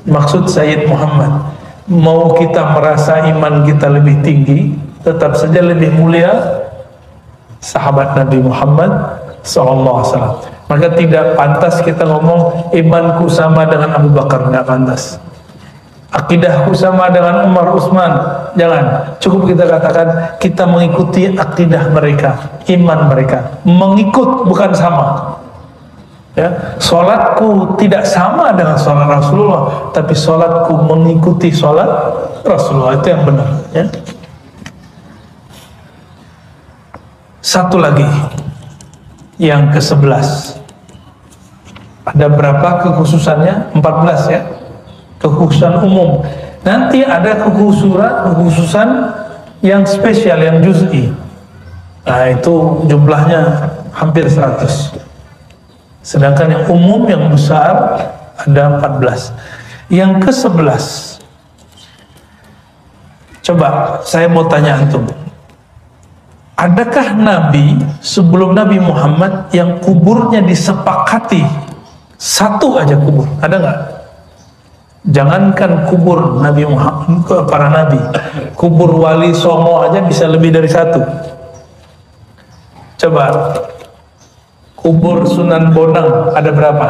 Maksud Sayyid Muhammad, mau kita merasa iman kita lebih tinggi, tetap saja lebih mulia sahabat Nabi Muhammad SAW. Maka tidak pantas kita ngomong imanku sama dengan Abu Bakar, nggak pantas. Akidahku sama dengan Umar, Utsman, jangan. Cukup kita katakan kita mengikuti akidah mereka, iman mereka. Mengikut bukan sama. Ya, salatku tidak sama dengan salat Rasulullah, tapi salatku mengikuti salat Rasulullah, itu yang benar. Ya. Satu lagi, yang ke-11. Ada berapa kekhususannya? 14 ya. Kekhususan umum. Nanti ada kekhususan yang spesial, yang juz'i. Nah, itu jumlahnya hampir 100. Sedangkan yang umum, yang besar ada 14. Yang ke-11. Coba saya mau tanya antum. Adakah Nabi sebelum Nabi Muhammad yang kuburnya disepakati satu aja kubur? Ada nggak? Jangankan kubur Nabi Muhammad, para nabi, kubur Wali Songo aja bisa lebih dari satu. Coba kubur Sunan Bonang ada berapa?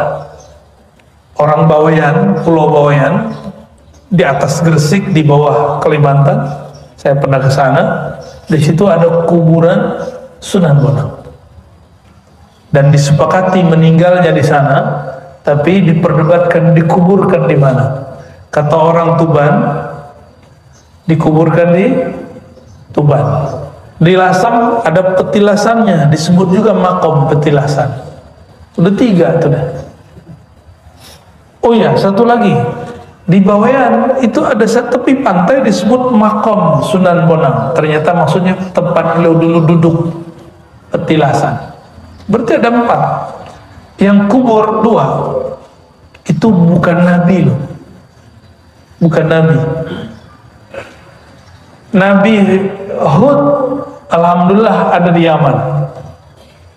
Orang Bawean, Pulau Bawean, di atas Gresik, di bawah Kalimantan. Saya pernah ke sana. Di situ ada kuburan Sunan Bonang. Dan disepakati meninggalnya di sana, tapi diperdebatkan dikuburkan di mana. Kata orang Tuban, dikuburkan di Tuban. Di Lasem ada petilasannya, disebut juga makom petilasan. Udah 3 tuh dah. Oh ya, satu lagi. Di Bawean itu ada satu tepi pantai disebut makom Sunan Bonang. Ternyata maksudnya tempat beliau dulu duduk, petilasan. Berarti ada 4. Yang kubur 2 itu bukan Nabi loh, bukan Nabi. Nabi Hud alhamdulillah ada di Yaman,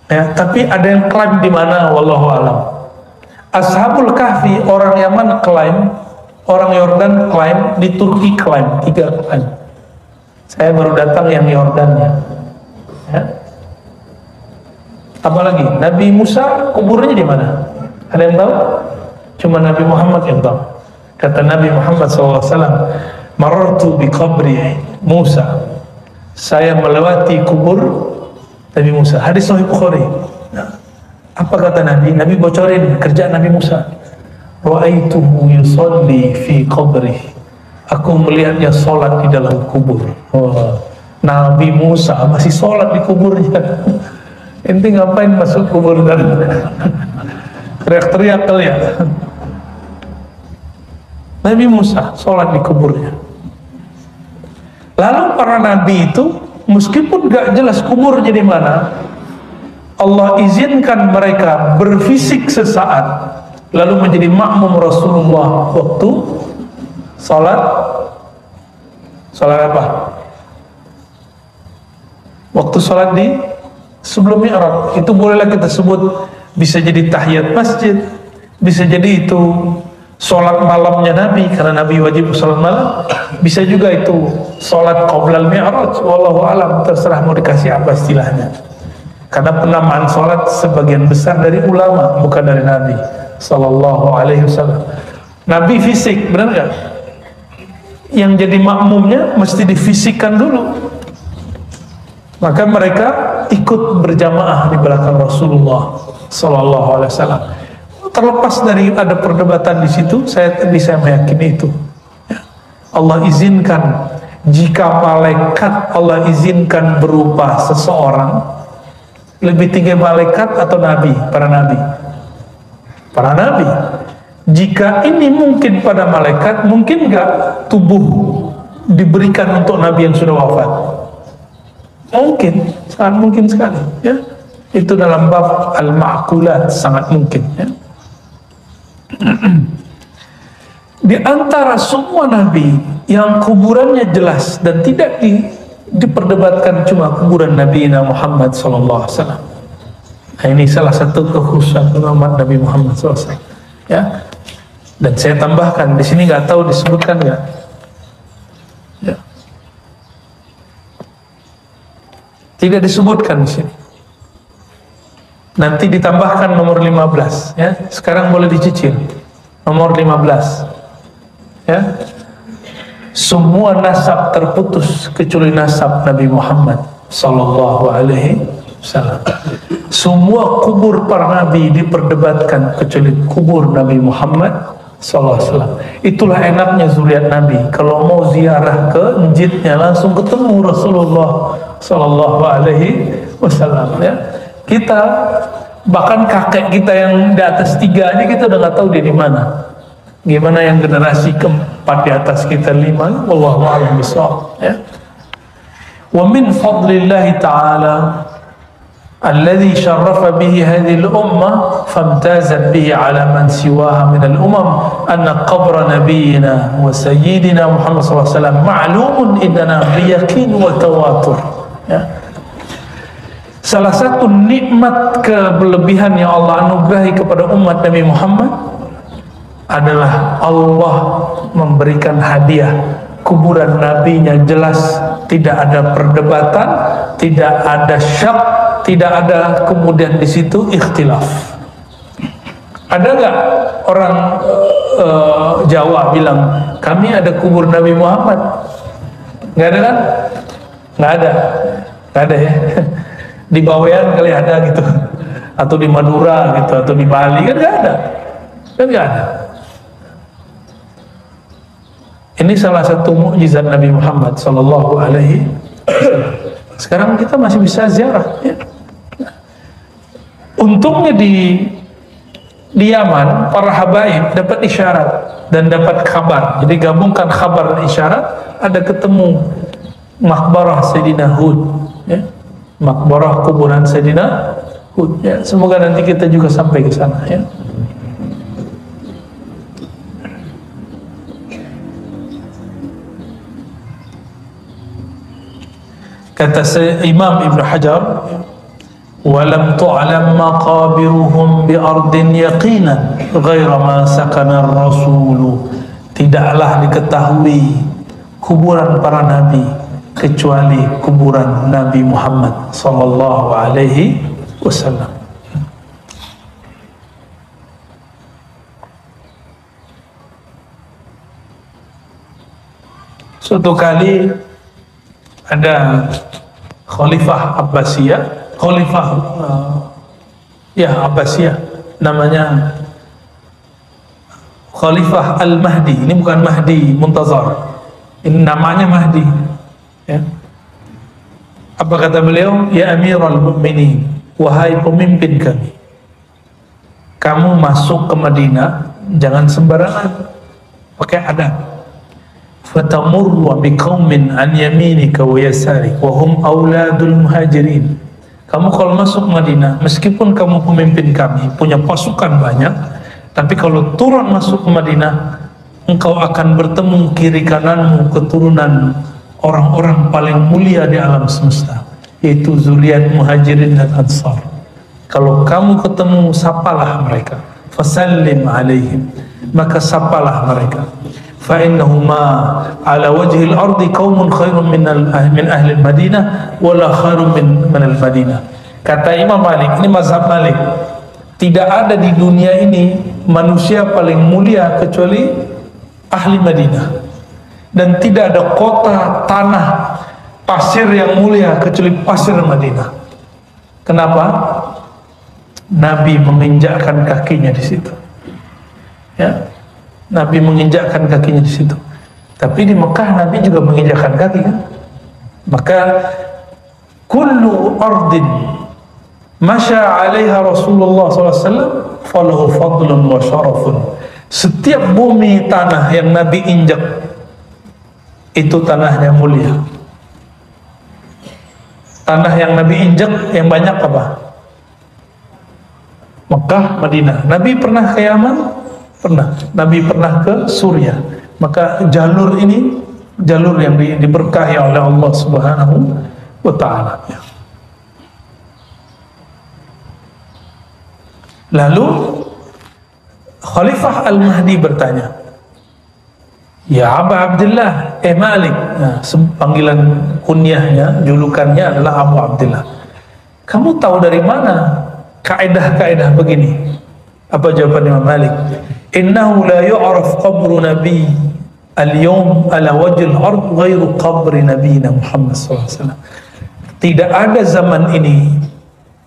ya, tapi ada yang klaim di mana, wallahu alam. Ashabul Kahfi orang Yaman klaim, orang Yordan klaim, di Turki klaim, 3 klaim. Saya baru datang yang Yordannya, ya. Apalagi Nabi Musa kuburnya di mana? Ada yang tahu? Cuma Nabi Muhammad yang tahu. Kata Nabi Muhammad SAW, marartu bi qabri Musa, saya melewati kubur Nabi Musa. Hadis Sahih Bukhari. Nah, apa kata Nabi? Nabi bocorin kerjaan Nabi Musa. Ra'aituhu yusalli fi qabri, aku melihatnya sholat di dalam kubur. Oh, Nabi Musa masih sholat di kuburnya. Ente ngapain masuk kubur dan teriak-teriak kali ya? Nabi Musa sholat di kuburnya. Lalu para nabi itu meskipun gak jelas kuburnya di mana, Allah izinkan mereka berfisik sesaat lalu menjadi makmum Rasulullah waktu salat apa? Waktu salat di sebelum Mi'raj. Itu bolehlah kita sebut, bisa jadi tahiyat masjid, bisa jadi itu salat malamnya Nabi karena Nabi wajib salat malam, bisa juga itu salat qoblal Mi'raj. Wallahu alam, terserah mau dikasih apa istilahnya. Karena penamaan salat sebagian besar dari ulama, bukan dari Nabi sallallahu alaihi wasallam. Nabi fisik, benar nggak? Yang jadi makmumnya mesti difisikkan dulu. Maka mereka ikut berjamaah di belakang Rasulullah sallallahu alaihi wasallam. Terlepas dari ada perdebatan di situ, saya bisa meyakini itu. Allah izinkan, jika malaikat Allah izinkan berupa seseorang, lebih tinggi malaikat atau nabi? Para nabi. Para nabi. Jika ini mungkin pada malaikat, mungkin nggak tubuh diberikan untuk nabi yang sudah wafat? Mungkin, sangat mungkin sekali. Ya, itu dalam bab al-ma'qulat sangat mungkin. Ya. Di antara semua nabi yang kuburannya jelas dan tidak diperdebatkan cuma kuburan Nabi Muhammad SAW. Nah, ini salah satu kekhususan umat Nabi Muhammad SAW. Ya, dan saya tambahkan di sini, nggak tahu disebutkan nggak? Ya. Tidak disebutkan di sini. Nanti ditambahkan nomor 15. Ya, sekarang boleh dicicil. Nomor 15. Ya. Semua nasab terputus kecuali nasab Nabi Muhammad sallallahu alaihi wasallam. Semua kubur para nabi diperdebatkan kecuali kubur Nabi Muhammad sallallahu alaihi wasallam. Itulah enaknya zuriat Nabi. Kalau mau ziarah ke masjidnya langsung ketemu Rasulullah sallallahu alaihi wasallam. Ya. Kita bahkan kakek kita yang di atas 3 aja kita udah nggak tahu dia di mana. Gimana yang generasi keempat di atas kita 5? Wallahu a'lam bishawab. Ya. Wa min fadlillahi ta'ala alladhi syarrafa bihi hadhihi al-ummah famtazat bihi ala man siwaha min al-umam anna qabra nabiyyina wa sayyidina Muhammad sallallahu alaihi wasallam ma'lumun indana biyaqin wa tawatur. Ya. Salah satu nikmat kelebihan yang Allah anugerahi kepada umat Nabi Muhammad adalah Allah memberikan hadiah kuburan nabinya jelas, tidak ada perdebatan, tidak ada syak, tidak ada kemudian di situ ikhtilaf. Ada nggak orang Jawa bilang kami ada kubur Nabi Muhammad? Nggak ada kan? Nggak ada ya. Di Bawean kali ada gitu, atau di Madura gitu, atau di Bali kan nggak ada, Ini salah satu mukjizat Nabi Muhammad sallallahu alaihi wasallam. Sekarang kita masih bisa ziarah. Ya. Untungnya di Yaman para habaib dapat isyarat dan dapat kabar. Jadi gabungkan kabar dan isyarat, ada ketemu makbarah Sayyidina Hud. Ya. Makbarah kuburan Sayyidina Hud. Ya. Semoga nanti kita juga sampai ke sana. Ya. Kata Imam Ibn Hajar, walam tu'lam maqabiruhum bi ardin yaqinan ghaira ma sakana ar-rasul. Tidaklah diketahui kuburan para nabi kecuali kuburan Nabi Muhammad sallallahu alaihi wasallam. Suatu kali ada Khalifah Abbasiyah, Abbasiyah, namanya Khalifah Al-Mahdi. Ini bukan Mahdi Muntazar, ini namanya Mahdi. Ya. Apa kata beliau? Ya Amirul Mukminin, wahai pemimpin kami, kamu masuk ke Madinah jangan sembarangan, pakai adab. Fatamurru biqaumin an yaminika wa yasarik wa hum auladul muhajirin. Kamu kalau masuk Madinah, meskipun kamu pemimpin kami, punya pasukan banyak, tapi kalau turun masuk ke Madinah, engkau akan bertemu kiri kananmu keturunan orang-orang paling mulia di alam semesta, yaitu zuriat Muhajirin dan Ansar. Kalau kamu ketemu, sapalah mereka, fasallim alaihim, maka sapalah mereka. Fa innahuma ala wajhil ardi qaumun khairun min ahli Madinah wala khairun min al-Madinah. Kata Imam Malik, ini mazhab Malik, tidak ada di dunia ini manusia paling mulia kecuali ahli Madinah, dan tidak ada kota, tanah, pasir yang mulia kecuali pasir Madinah. Kenapa? Nabi menginjakkan kakinya di situ. Ya, Nabi menginjakkan kakinya di situ. Tapi di Mekah Nabi juga menginjakkan kaki kan. Maka kullu ardin masya 'alaiha Rasulullah SAW falahu fadlun wa syarafun. Setiap bumi tanah yang Nabi injak itu tanahnya mulia. Tanah yang Nabi injak yang banyak apa? Mekah, Madinah. Nabi pernah ke Yaman? Pernah. Nabi pernah ke Suriah. Maka jalur ini jalur yang diberkahi oleh Allah Subhanahu wa ta'ala. Lalu Khalifah Al-Mahdi bertanya, "Ya Aba Abdullah, Malik." Nah, panggilan kunyahnya, julukannya adalah Abu Abdullah. Kamu tahu dari mana kaidah-kaidah begini? Apa jawaban Imam Malik? Innahu la yu'raf qabru nabi al-yawm ala wajhil ard ghairu qabri nabiyina Muhammad SAW. Tidak ada zaman ini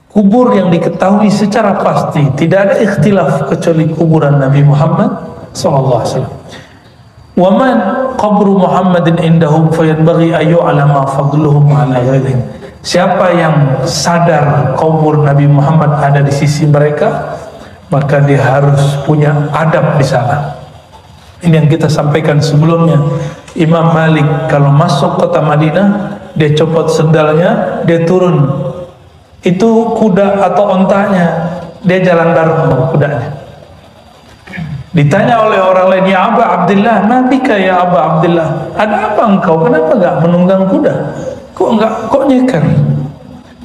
kubur yang diketahui secara pasti, tidak ada ikhtilaf kecuali kuburan Nabi Muhammad SAW. Wa man qabru Muhammadin indahum fayanbaghi ayu alama fadluhum ala ghairihim. Siapa yang sadar kubur Nabi Muhammad ada di sisi mereka, maka dia harus punya adab di sana. Ini yang kita sampaikan sebelumnya. Imam Malik kalau masuk kota Madinah, dia copot sendalnya, dia turun. Itu kuda atau ontanya, dia jalan bareng sama kudanya. Ditanya oleh orang lain, "Ya Aba Abdullah, ma bika ya Aba Abdullah? Ada apa engkau? Kenapa enggak menunggang kuda? Kok nyeker?"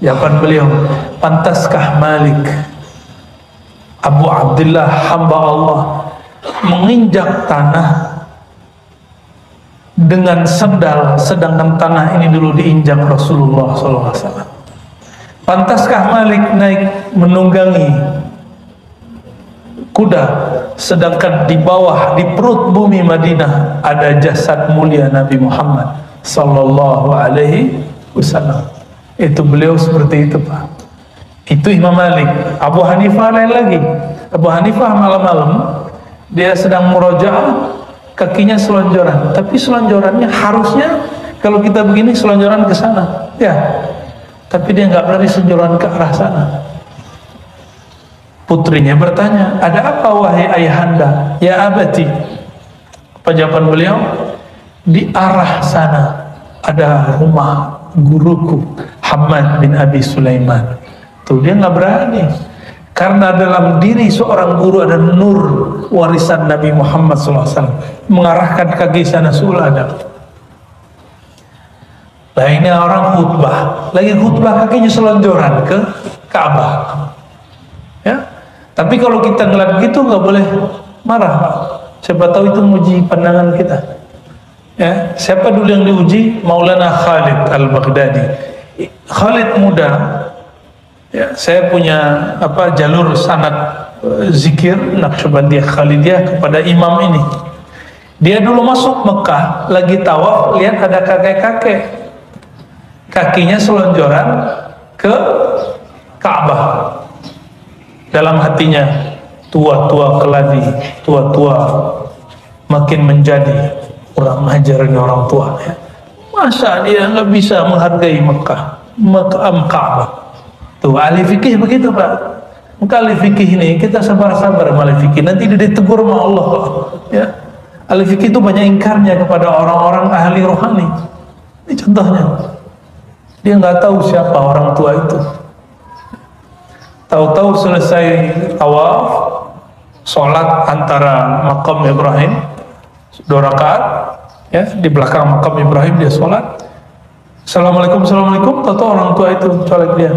Jawaban beliau, "Pantaskah Malik, Abu Abdullah hamba Allah, menginjak tanah dengan sendal, sedangkan tanah ini dulu diinjak Rasulullah SAW? Pantaskah Malik naik menunggangi kuda, sedangkan di bawah, di perut bumi Madinah ada jasad mulia Nabi Muhammad Sallallahu Alaihi Wasallam?" Itu beliau seperti itu, Pak. Itu Imam Malik. Abu Hanifah lain lagi. Abu Hanifah malam-malam dia sedang murojaah, kakinya selonjoran, tapi selonjorannya harusnya kalau kita begini selonjoran ke sana, ya. Tapi dia nggak berani selonjoran ke arah sana. Putrinya bertanya, "Ada apa wahai ayahanda?" "Ya abati." Apa jawaban beliau? "Di arah sana ada rumah guruku Hamad bin Abi Sulaiman." Tuh, dia nggak berani, karena dalam diri seorang guru ada nur warisan Nabi Muhammad SAW, mengarahkan kaki sana ada. Nah, ini orang khutbah, lagi khutbah kakinya selonjoran ke Ka'bah, ya. Tapi kalau kita ngeliat gitu nggak boleh marah, Pak. Siapa tahu itu menguji pandangan kita, ya. Siapa dulu yang diuji? Maulana Khalid Al-Baghdadi. Khalid muda. Ya, saya punya jalur sanad zikir Naqsyabandiyah Khalidiyah kepada imam ini. Dia dulu masuk Mekah, lagi tawaf, lihat ada kakek-kakek, kakinya selonjoran ke Ka'bah. Dalam hatinya, tua-tua keladi, tua-tua makin menjadi orang ngajar ini orang tua, ya. Masa dia nggak bisa menghargai Mekah, Ka'bah? Tuh, ahli fikih begitu, Pak. Maka ahli fikih ini kita sabar-sabar sama ahli fikih, nanti dia ditegur sama Allah, Pak. Ya, ahli fikih itu banyak ingkarnya kepada orang-orang ahli rohani. Ini contohnya, dia nggak tahu siapa orang tua itu, Tahu-tahu selesai tawaf, sholat antara makam Ibrahim 2 rakaat, ya, di belakang makam Ibrahim dia sholat. Assalamualaikum, assalamualaikum. Tahu-tahu orang tua itu colek dia.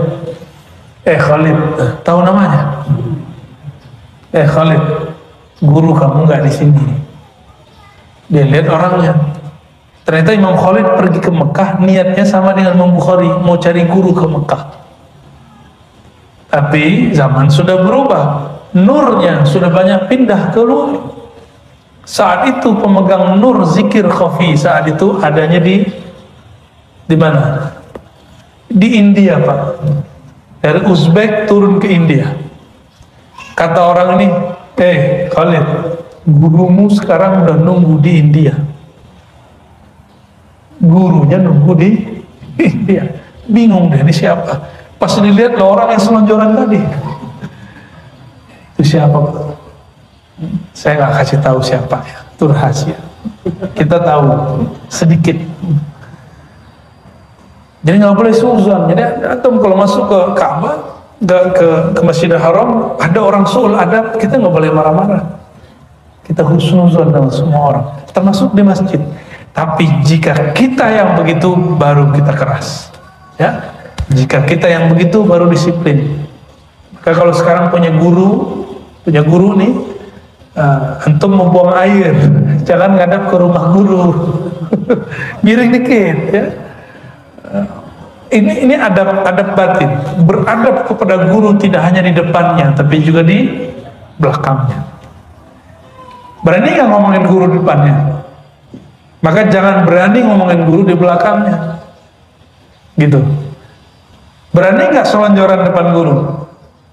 Khalid, tahu namanya? Khalid, guru kamu nggak di sini. Dia lihat orangnya. Ternyata Imam Khalid pergi ke Mekah niatnya sama dengan Imam Bukhari, mau cari guru ke Mekah. Tapi zaman sudah berubah, nurnya sudah banyak pindah keluar. Saat itu pemegang nur zikir khafi saat itu adanya di mana? Di India, Pak. Dari Uzbek turun ke India. Kata orang ini, Khalid, gurumu sekarang udah nunggu di India. Gurunya nunggu di India. Bingung deh, ini siapa? Pas dilihat loh orang yang selonjoran tadi. Itu siapa, Pak? Saya nggak kasih tahu siapa ya, itu rahasia. Kita tahu sedikit. Jadi nggak boleh suuzon. Jadi antum kalau masuk ke Ka'bah, ke Masjidil Haram, ada orang suul adab, kita nggak boleh marah-marah. Kita husnuzon dengan semua orang, termasuk di masjid. Tapi jika kita yang begitu, baru kita keras. Ya. Jika kita yang begitu baru disiplin. Maka kalau sekarang punya guru nih, antum mau buang air, jangan ngadap ke rumah guru, miring dikit, ya. Ini adab batin. Beradab kepada guru tidak hanya di depannya, tapi juga di belakangnya. Berani nggak ngomongin guru di depannya? Maka jangan berani ngomongin guru di belakangnya, gitu. Berani nggak selonjoran depan guru?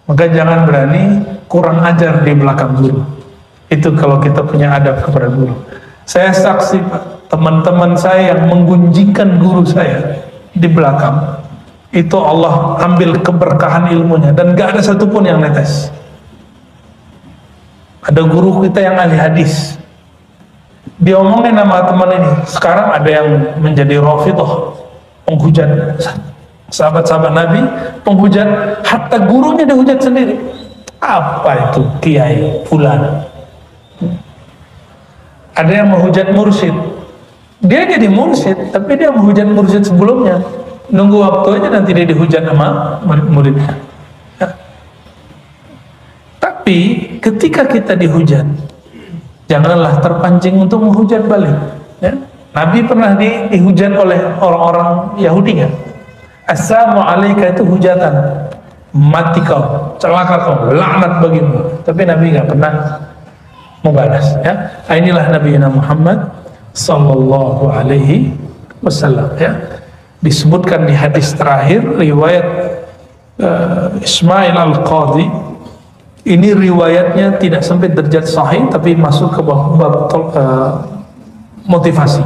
Maka jangan berani kurang ajar di belakang guru. Itu kalau kita punya adab kepada guru. Saya saksi, Pak, teman-teman saya yang menggunjingkan guru saya di belakang, itu Allah ambil keberkahan ilmunya dan nggak ada satupun yang netes. Ada guru kita yang ahli hadis, dia omongin nama teman ini. Sekarang ada yang menjadi Rafidhah, penghujat sahabat-sahabat Nabi, penghujat, hatta gurunya dihujat sendiri. Apa itu kiai fulan? Ada yang menghujat mursyid, dia jadi mursyid, tapi dia menghujat mursyid sebelumnya. Nunggu waktu aja nanti dia dihujat sama murid-muridnya. Ya. Tapi ketika kita dihujat, janganlah terpancing untuk menghujat balik. Ya. Nabi pernah dihujat oleh orang-orang Yahudi, kan? Assalamualaikum itu hujatan, mati kau, celaka kau, laknat bagimu. Tapi Nabi nggak pernah membalas. Ya, inilah Nabi Muhammad sallallahu alaihi wasallam. Ya, disebutkan di hadis terakhir riwayat Ismail Al-Qadhi. Ini riwayatnya tidak sampai derajat sahih, tapi masuk ke bab motivasi.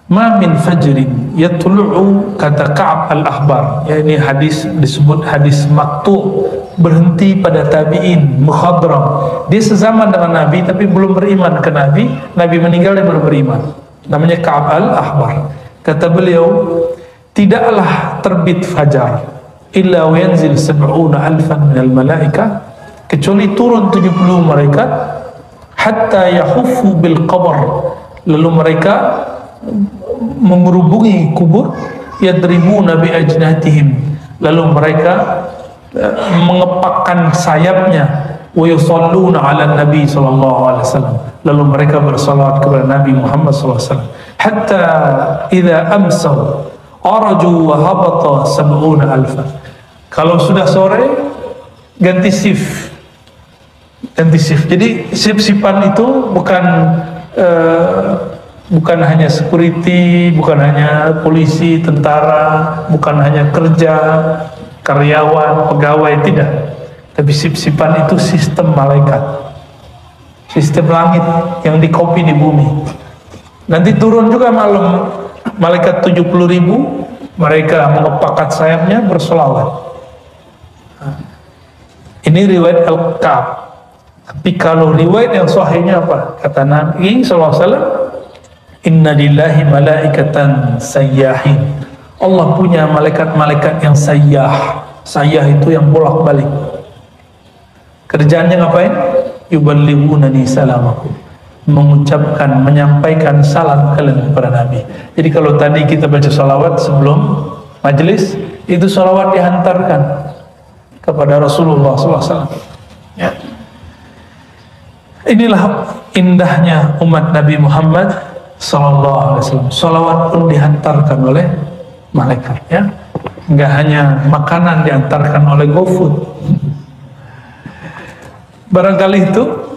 Ma min fajrin yatlu'u, kata Ka'ab al-Ahbar, ya, ini hadis disebut hadis maqtu', berhenti pada tabi'in, mukhadram. Dia sezaman dengan Nabi tapi belum beriman ke Nabi. Nabi meninggal dia baru beriman. Namanya Ka'ab al-Ahbar. Kata beliau, tidaklah terbit fajar illa yanzil 70,000 minal malaika, kecuali turun 70 malaikat, hatta yahuffu bil qabr, lalu mereka mengerubungi kubur, yadribuna bi ajnatihim, lalu mereka mengepakkan sayapnya, wa yusalluna ala nabi sallallahu alaihi wasallam, lalu mereka bersalawat kepada Nabi Muhammad sallallahu alaihi wasallam, hatta idza amsaw araju wa habata 70,000. Kalau sudah sore ganti shift. Jadi shift-shiftan itu bukan hanya security, bukan hanya polisi, tentara, bukan hanya kerja, karyawan, pegawai, tidak. Tapi shift-shiftan itu sistem malaikat, sistem langit yang dikopi di bumi. Nanti turun juga malam, malaikat 70,000, mereka mengepakkan sayapnya bersolawat. Ini riwayat Al-Ka'ab. Tapi kalau riwayat yang sahihnya apa? Kata Nabi SAW, inna lillahi malaikatan sayyahin. Allah punya malaikat-malaikat yang sayyah. Saya itu yang bolak-balik. Kerjaannya ngapain? Yuballighunani salamakum, mengucapkan, menyampaikan salam kalian kepada Nabi. Jadi kalau tadi kita baca salawat sebelum majelis, itu salawat dihantarkan kepada Rasulullah SAW. Ya. Inilah indahnya umat Nabi Muhammad SAW. Salawat pun dihantarkan oleh malaikat. Ya, nggak hanya makanan dihantarkan oleh GoFood. Barangkali itu